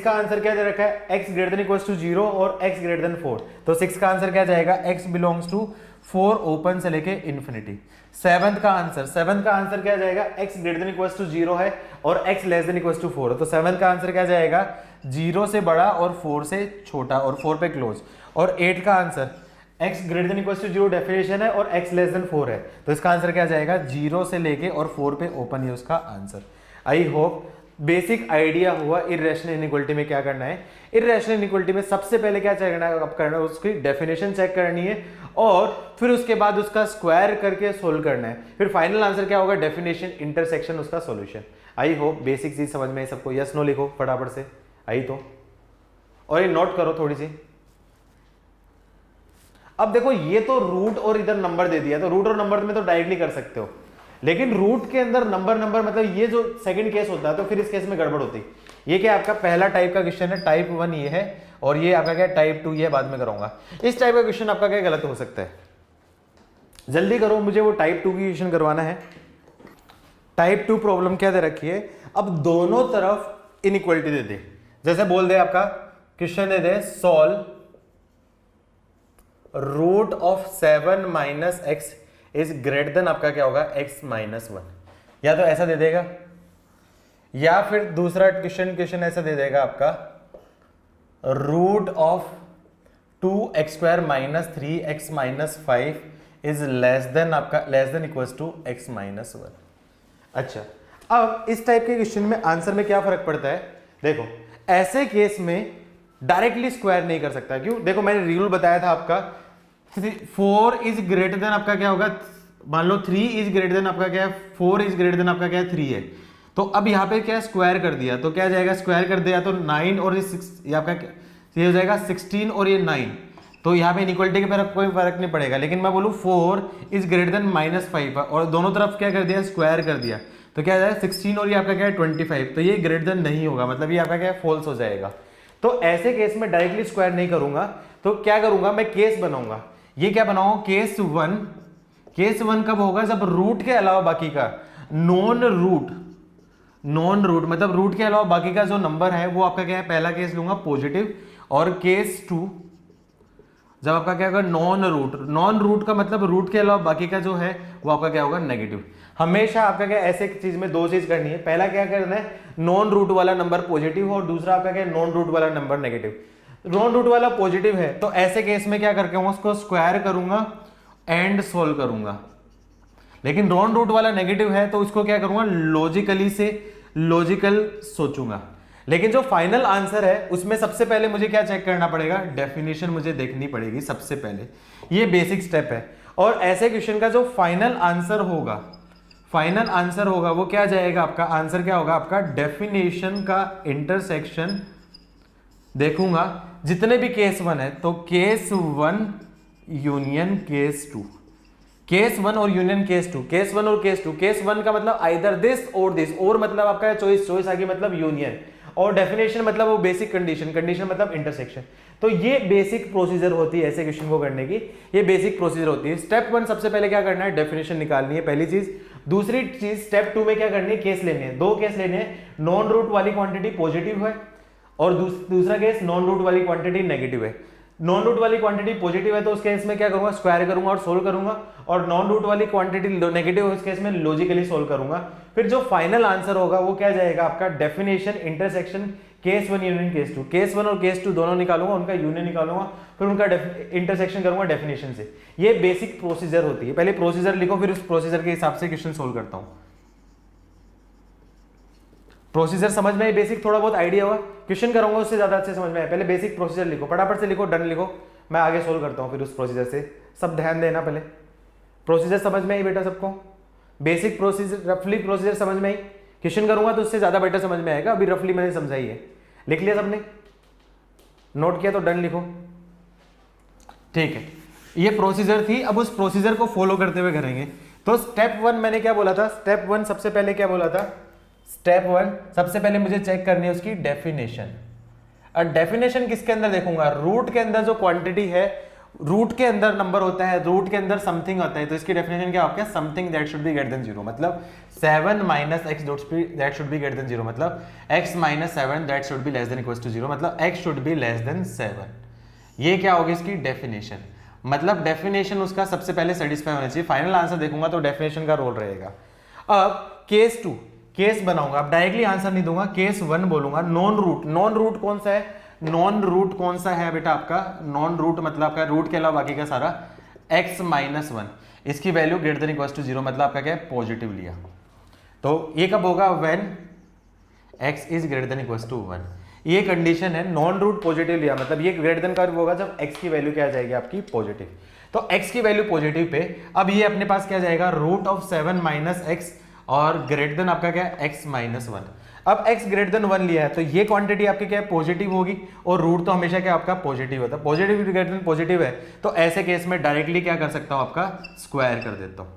का आंसर क्या दे रखा है, x greater than equal to 0 और x ग्रेटर देन 4, तो 6 का आंसर क्या जाएगा, x बिलोंग्स टू 4 ओपन से लेके इंफिनिटी। सेवंथ का आंसर क्या जाएगा, x greater than equal to 0 है और x less than equal to 4 है, तो सेवंथ का आंसर क्या जाएगा 0 से बड़ा और 4 से छोटा और 4 पे क्लोज, और 8 का answer x greater than equal to 0 definition है और x लेस देन 4 है, तो इसका आंसर क्या जाएगा 0 से लेके और 4 पे ओपन है उसका answer. I hope basic idea हुआ इर्रेशनल इनइक्वालिटी में क्या करना है। इर्रेशनल इनइक्वालिटी में सबसे पहले क्या करना है, अब करना है उसकी डेफिनेशन चेक करनी है और फिर उसके बाद उसका स्क्वायर करके सोल्व करना है, फिर फाइनल आंसर क्या होगा डेफिनेशन इंटरसेक्शन उसका सॉल्यूशन। आई होप बेसिक चीज समझ में आई सबको। यस नो लिखो फटाफट से आई तो, और ये नोट करो थोड़ी सी। अब देखो ये तो रूट और इधर नंबर दे दिया, तो रूट और नंबर में तो डायरेक्टली कर सकते हो, लेकिन रूट के अंदर नंबर मतलब ये जो सेकंड केस होता है तो फिर इस केस में गड़बड़ होती है। ये क्या आपका पहला टाइप का क्वेश्चन है, टाइप 1 ये है, और ये आपका क्या टाइप 2 ये बाद में कराऊंगा। इस टाइप का क्वेश्चन आपका क्या गलत हो सकता है, जल्दी करो मुझे वो टाइप 2 की क्वेश्चन करवाना है। टाइप 2 प्रॉब्लम क्या दे रखी है, अब दोनों तरफ इनइक्वालिटी दे दे, जैसे बोल दे आपका क्वेश्चन दे दे solve root of 7 minus x is greater than आपका क्या होगा x माइनस 1, या तो ऐसा दे देगा, या फिर दूसरा क्वेश्चन ऐसा दे देगा आपका root of 2x square minus 3x minus 5 is less than आपका less than equals to x minus 1। अच्छा, अब इस टाइप के क्वेश्चन में आंसर में क्या फर्क पड़ता है, देखो ऐसे केस में डायरेक्टली स्क्वायर नहीं कर सकता, क्यों, देखो मैंने रूल बताया था आपका 4 इज ग्रेटर देन आपका क्या होगा, मान लो 3 इज ग्रेटर देन आपका क्या है 4 इज ग्रेटर देन आपका क्या है 3 है, तो अब यहाँ पे क्या स्क्वायर कर दिया तो क्या जाएगा स्क्वायर कर दिया तो 9 और ये 6 ये आपका ये हो जाएगा 16 और ये 9, तो यहाँ पे इनइक्वालिटी के पर कोई फर्क नहीं पड़ेगा। लेकिन मैं बोलूँ 4 इज ग्रेटर देन माइनस 5 और दोनों तरफ क्या कर दिया स्क्वायर कर दिया, तो क्या जाएगा 16 और ये आपका क्या है 25, तो ये ग्रेटर देन नहीं होगा, मतलब ये आपका क्या है फॉल्स हो जाएगा। तो ऐसे केस में डायरेक्टली स्क्वायर नहीं करूंगा, तो क्या करूंगा मैं केस बनाऊंगा। ये क्या बनाऊंगा केस 1, केस 1 कब होगा जब रूट के अलावा बाकी का नॉन रूट मतलब रूट के अलावा बाकी का जो नंबर है वो आपका क्या है, पहला केस लूंगा पॉजिटिव, और केस 2 जब आपका क्या होगा नॉन रूट का मतलब रूट के अलावा बाकी का जो है वो आपका क्या होगा नेगेटिव। हमेशा आपका क्या ऐसे चीज में दो चीज करनी है, पहला क्या करना है नॉन रूट वाला नंबर पॉजिटिव और दूसरा आपका क्या नॉन रूट वाला नंबर नेगेटिव। नॉन रूट वाला पॉजिटिव है तो ऐसे केस में क्या करके उसको स्क्वायर करूंगा एंड सोल्व करूंगा, लेकिन नॉन रूट वाला नेगेटिव है तो उसको क्या करूंगा लॉजिकल सोचूंगा। लेकिन जो फाइनल आंसर है उसमें सबसे पहले मुझे क्या चेक करना पड़ेगा, डेफिनेशन मुझे देखनी पड़ेगी सबसे पहले, ये बेसिक स्टेप है। और ऐसे क्वेश्चन का जो फाइनल आंसर होगा वो क्या जाएगा, आपका आंसर क्या होगा आपका डेफिनेशन का इंटरसेक्शन देखूंगा जितने भी केस 1 है, तो केस 1 यूनियन केस 2, केस 1 और यूनियन केस 2, केस 1 और केस 2, केस 1 का मतलब आइदर दिस और दिस, और मतलब आपका चॉइस आगे मतलब यूनियन, और डेफिनेशन मतलब वो बेसिक कंडीशन मतलब इंटरसेक्शन। तो ये बेसिक प्रोसीजर होती है ऐसे क्वेश्चन को करने की, ये बेसिक प्रोसीजर होती है। स्टेप 1 सबसे पहले क्या करना है, डेफिनेशन निकालनी है पहली चीज। दूसरी चीज स्टेप 2 में क्या करनी है, केस लेने हैं, दो केस लेने हैं, नॉन रूट वाली क्वांटिटी पॉजिटिव है और दूसरा केस नॉन रूट वाली क्वांटिटी नेगेटिव है। नॉन रूट वाली क्वांटिटी पॉजिटिव है तो उस केस में क्या करूंगा स्क्वायर करूंगा और सोल्व करूंगा, और नॉन रूट वाली क्वांटिटी नेगेटिव है उस केस में लॉजिकली सोल्व करूंगा। फिर जो फाइनल आंसर होगा वो क्या जाएगा आपका definition intersection case 1 union case 2, case 1 और केस 2 दोनों निकालूंगा, उनका यूनियन निकालूंगा, फिर उनका इंटरसेक्शन करूंगा डेफिनेशन से। ये बेसिक प्रोसीजर होती है, पहले प्रोसीजर लिखो फिर उस प्रोसीजर के हिसाब से क्वेश्चन सोल्व करता हूं। प्रोसीजर समझ में बेसिक थोड़ा बहुत आइडिया हुआ, क्वेश्चन करूंगा उससे ज्यादा अच्छे समझ में आए। पहले बेसिक प्रोसीजर लिखो, फटाफट से लिखो, डन लिखो, मैं आगे सोल्व करता हूं फिर उस प्रोसीजर से। सब ध्यान देना, पहले प्रोसीजर समझ में आई बेटा सबको, बेसिक प्रोसीजर रफली प्रोसीजर समझ में आई, क्वेश्चन करूंगा तो उससे ज्यादा बेटर समझ में आएगा। अभी रफली मैंने समझाई है, लिख लिया सबने, नोट किया तो डन लिखो, ठीक है। ये प्रोसीजर थी, अब उस प्रोसीजर को फॉलो करते हुए करेंगे। तो स्टेप 1 मैंने क्या बोला था, स्टेप 1 सबसे पहले क्या बोला था, स्टेप 1 सबसे पहले मुझे चेक करनी है उसकी डेफिनेशन। और डेफिनेशन किसके अंदर देखूंगा, रूट के अंदर जो क्वांटिटी है, रूट के अंदर नंबर होता है, रूट के अंदर समथिंग होता है, तो इसकी डेफिनेशन क्या होगा, something that should be greater than 0, मतलब 7 minus x that should be greater than 0, मतलब x minus 7 that should be less than equals to 0, मतलब x should be less than 7। ये क्या होगी इसकी डेफिनेशन, मतलब डेफिनेशन उसका सबसे पहले सेटिस्फाई होना चाहिए। फाइनल आंसर देखूंगा तो डेफिनेशन का रोल रहेगा। अब केस 2 केस बनाऊंगा, अब डायरेक्टली आंसर नहीं दूंगा, केस 1 बोलूंगा, नॉन रूट कौन सा है, नॉन रूट कौन सा है बेटा आपका, नॉन रूट मतलब आपका रूट के अलावा बाकी का सारा x माइनस वन, इसकी value greater than equal to 0 मतलब आपका क्या है, पॉजिटिव लिया। तो ये कब होगा, when x is greater than equal to 1। ये कंडीशन है, नॉन रूट पॉजिटिव लिया मतलब ये ग्रेटर देन कब होगा, जब x की वैल्यू क्या आ जाएगी आपकी, पॉजिटिव। तो x की वैल्यू पॉजिटिव पे अब ये अपने पास क्या जाएगा, रूट ऑफ 7 माइनस एक्स और ग्रेटर देन आपका क्या है, x माइनस वन। अब x ग्रेटर देन 1 लिया है तो ये क्वांटिटी आपकी क्या है, पॉजिटिव होगी, और रूट तो हमेशा क्या आपका पॉजिटिव होता है, पॉजिटिव ग्रेटर देन पॉजिटिव है, तो ऐसे केस में डायरेक्टली क्या कर सकता हूं, आपका स्क्वायर कर देता हूं।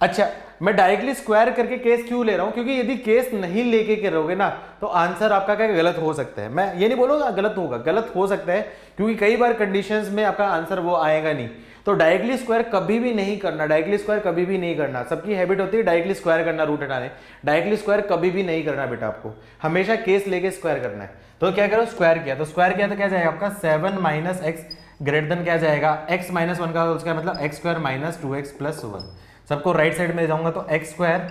अच्छा, मैं डायरेक्टली स्क्वायर करके केस क्यों ले रहा हूं, क्योंकि यदि केस नहीं लेके करोगे ना तो आंसर आपका क्या गलत हो सकता है। मैं ये नहीं बोलूंगा गलत होगा, गलत हो सकता है, क्योंकि कई बार कंडीशंस में आपका आंसर वो आएगा नहीं। तो डायरेक्टली स्क्वायर कभी भी नहीं करना, डायरेक्टली स्क्वायर कभी भी नहीं करना। सबकी हैबिट होती है डायरेक्टली स्क्वायर करना रूट हटाने, डायरेक्टली स्क्वायर कभी भी नहीं करना बेटा, आपको हमेशा केस लेके स्क्वायर करना है। तो क्या करो, स्क्वायर किया तो स्क्वायर किया तो क्या जाएगा आपका 7 माइनस एक्स ग्रेटर देन क्या जाएगा, x माइनस वन का, उसका मतलब x square minus 2x plus 1। सबको राइट साइड में ले जाऊंगा तो x square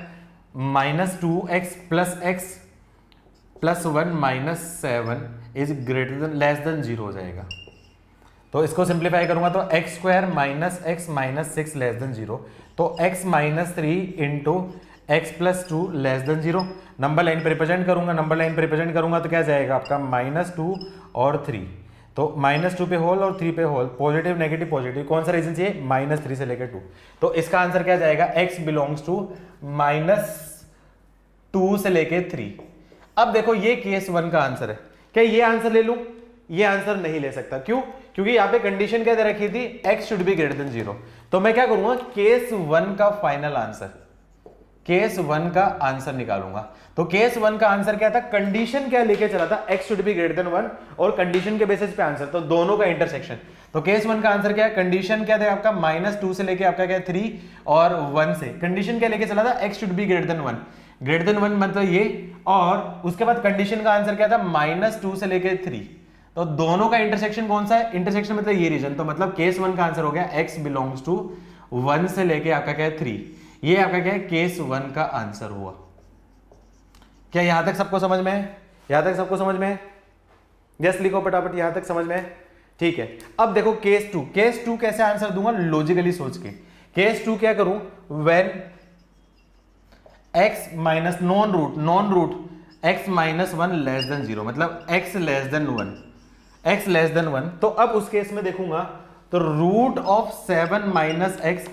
minus 2x plus x plus 1 minus 7 is greater than less than 0 हो जाएगा। तो इसको सिंप्लीफाई करूंगा तो x square minus x minus 6 less than 0, तो x minus 3 into x plus 2 less than 0। Number line पे रिप्रेजेंट करूंगा, number line पे रिप्रेजेंट करूंगा तो क्या जाएगा आपका -2 और 3, तो -2 पे होल और 3 पे होल, पॉजिटिव नेगेटिव पॉजिटिव, कौन सा रीजन चाहिए, -3 से लेकर 2। तो इसका आंसर क्या जाएगा, x बिलोंग्स टू -2 से लेके 3। अब देखो ये केस 1 का आंसर है, क्या ये आंसर ले लूं, ये आंसर नहीं ले सकता, क्यों, क्योंकि यहां पे कंडीशन क्या दे रखी थी, x should be greater than 0। तो मैं क्या करूंगा, केस 1 का फाइनल आंसर, केस 1 का आंसर निकालूंगा। तो केस 1 का आंसर क्या था, कंडीशन क्या लेके चला था, x should be greater than 1 और कंडीशन के बेसिस पे आंसर, तो दोनों का इंटरसेक्शन। तो केस 1 का आंसर क्या है, कंडीशन क्या था आपका -2 से लेके आपका क्या 3 और 1 से, कंडीशन क्या लेके चला था, x should be greater than 1, greater than 1 मतलब ये, और उसके बाद कंडीशन का आंसर क्या था, -2 से लेके 3। तो दोनों का इंटरसेक्शन कौन सा है, इंटरसेक्शन मतलब ये रीजन। तो मतलब केस 1 का आंसर हो गया x बिलोंग्स टू 1 से लेके आपका क्या है 3। ये आपका क्या है, केस 1 का आंसर हुआ। क्या यहां तक सबको समझ में है, यहां तक सबको समझ में है, जस्ट लिखो फटाफट, यहां तक समझ में है, ठीक है। अब देखो केस 2, केस 2 कैसे आंसर दूंगा, लॉजिकली सोच के। केस 2 क्या करूं, when x minus non root x minus 1 less than 0, मतलब x less than 1, x less than 1। तो अब उस केस में देखूंगा तो root of 7 minus x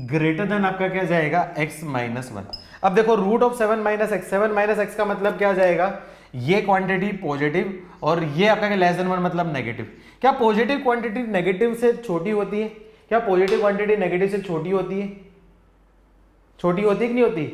greater than आपका क्या जाएगा, x माइनस 1। अब देखो root of 7 minus x, 7 minus x का मतलब क्या जाएगा, ये क्वांटिटी पॉजिटिव और ये आपका क्या लेस देन 1 मतलब नेगेटिव। क्या पॉजिटिव क्वांटिटी नेगेटिव से छोटी होती है, क्या पॉजिटिव क्वांटिटी नेगेटिव से छोटी होती है, छोटी होती है कि नहीं होती,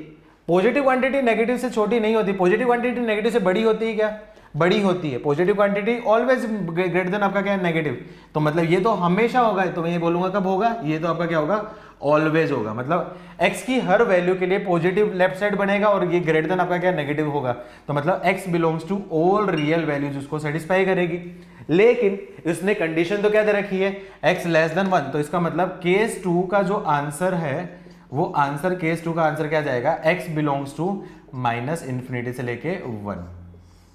पॉजिटिव क्वांटिटी नेगेटिव से छोटी नहीं होती, पॉजिटिव क्वांटिटी नेगेटिव से बड़ी होती है, क्या बड़ी होती है, positive quantity always greater than आपका क्या है, नेगेटिव। तो मतलब ये तो हमेशा होगा, तो मैं ये बोलूंगा कब होगा, ये तो आपका क्या होगा, ऑलवेज होगा। मतलब x की हर वैल्यू के लिए पॉजिटिव लेफ्ट साइड बनेगा और ये ग्रेटर देन आपका क्या नेगेटिव होगा। तो मतलब x belongs to all real values उसको सेटिस्फाई करेगी। लेकिन इसने कंडीशन तो क्या दे रखी है, x लेस देन 1। तो इसका मतलब केस 2 का जो आंसर है वो आंसर, केस 2 का आंसर क्या जाएगा, x बिलोंग्स टू -∞ से लेके 1।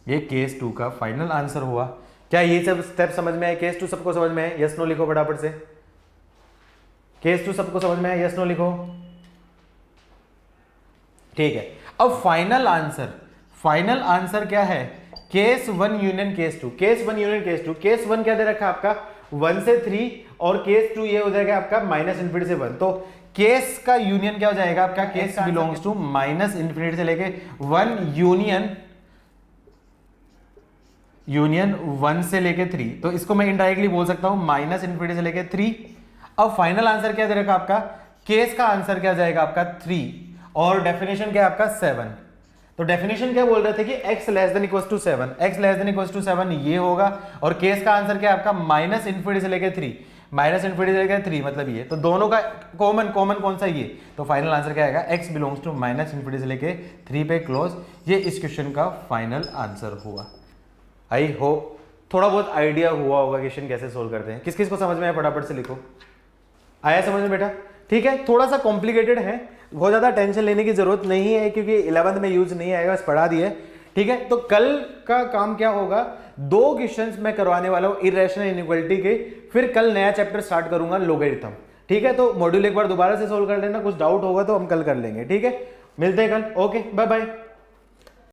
ये केस 2 का फाइनल आंसर हुआ। क्या ये सब स्टेप समझ में है, केस 2 सबको समझ में है, यस नो लिखो फटाफट से, केस 2 सबको समझ में है, यस नो लिखो, ठीक है। अब फाइनल आंसर, फाइनल आंसर क्या है, case 1 union case 2, case 1 union case 2। Case 1 क्या दे रखा है आपका 1 से 3 और केस 2 ये हो जाएगा आपका -∞ से 1। तो केस का यूनियन क्या हो जाएगा आपका, केस बिलोंग्स टू -∞ से लेके 1 यूनियन 1 से लेके 3। तो इसको मैं इनडायरेक्टली बोल सकता हूं -∞ से लेके 3। अब फाइनल आंसर क्या दे रखा आपका, केस का आंसर क्या जाएगा आपका 3 और डेफिनेशन क्या है आपका 7। तो डेफिनेशन क्या बोल रहे थे कि x less than equals to 7, x less than equals to 7 ये होगा, और केस का आंसर क्या है आपका -∞ से लेके 3, -∞ से लेके 3 मतलब ये। तो दोनों का कॉमन कौन सा ये, तो फाइनल आंसर क्या आएगा, x बिलोंग्स टू -∞ से लेके 3 पे क्लोज। ये इस क्वेश्चन का फाइनल आंसर हुआ। आई होप थोड़ा बहुत आइडिया हुआ होगा क्वेश्चन कैसे सोल्व करते हैं। किस किस को समझ में आया फटाफट से लिखो, आया समझ में बेटा, ठीक है। थोड़ा सा कॉम्प्लिकेटेड है, बहुत ज़्यादा टेंशन लेने की जरूरत नहीं है, क्योंकि 11th में यूज नहीं आएगा, बस पढ़ा दिए, ठीक है, तो कल का काम क्या होगा, 2 क्वेश्चंस मैं करवाने वाला हूं इरेशनल इनइक्वालिटी के, फिर कल नया चैप्टर स्टार्ट करूंगा लोगरिथम। ठीक है, तो मॉड्यूल एक बार दोबारा से सोल्व कर लेना, कुछ डाउट होगा तो हम कल कर लेंगे। ठीक है, मिलते हैं कल। Okay, bye bye.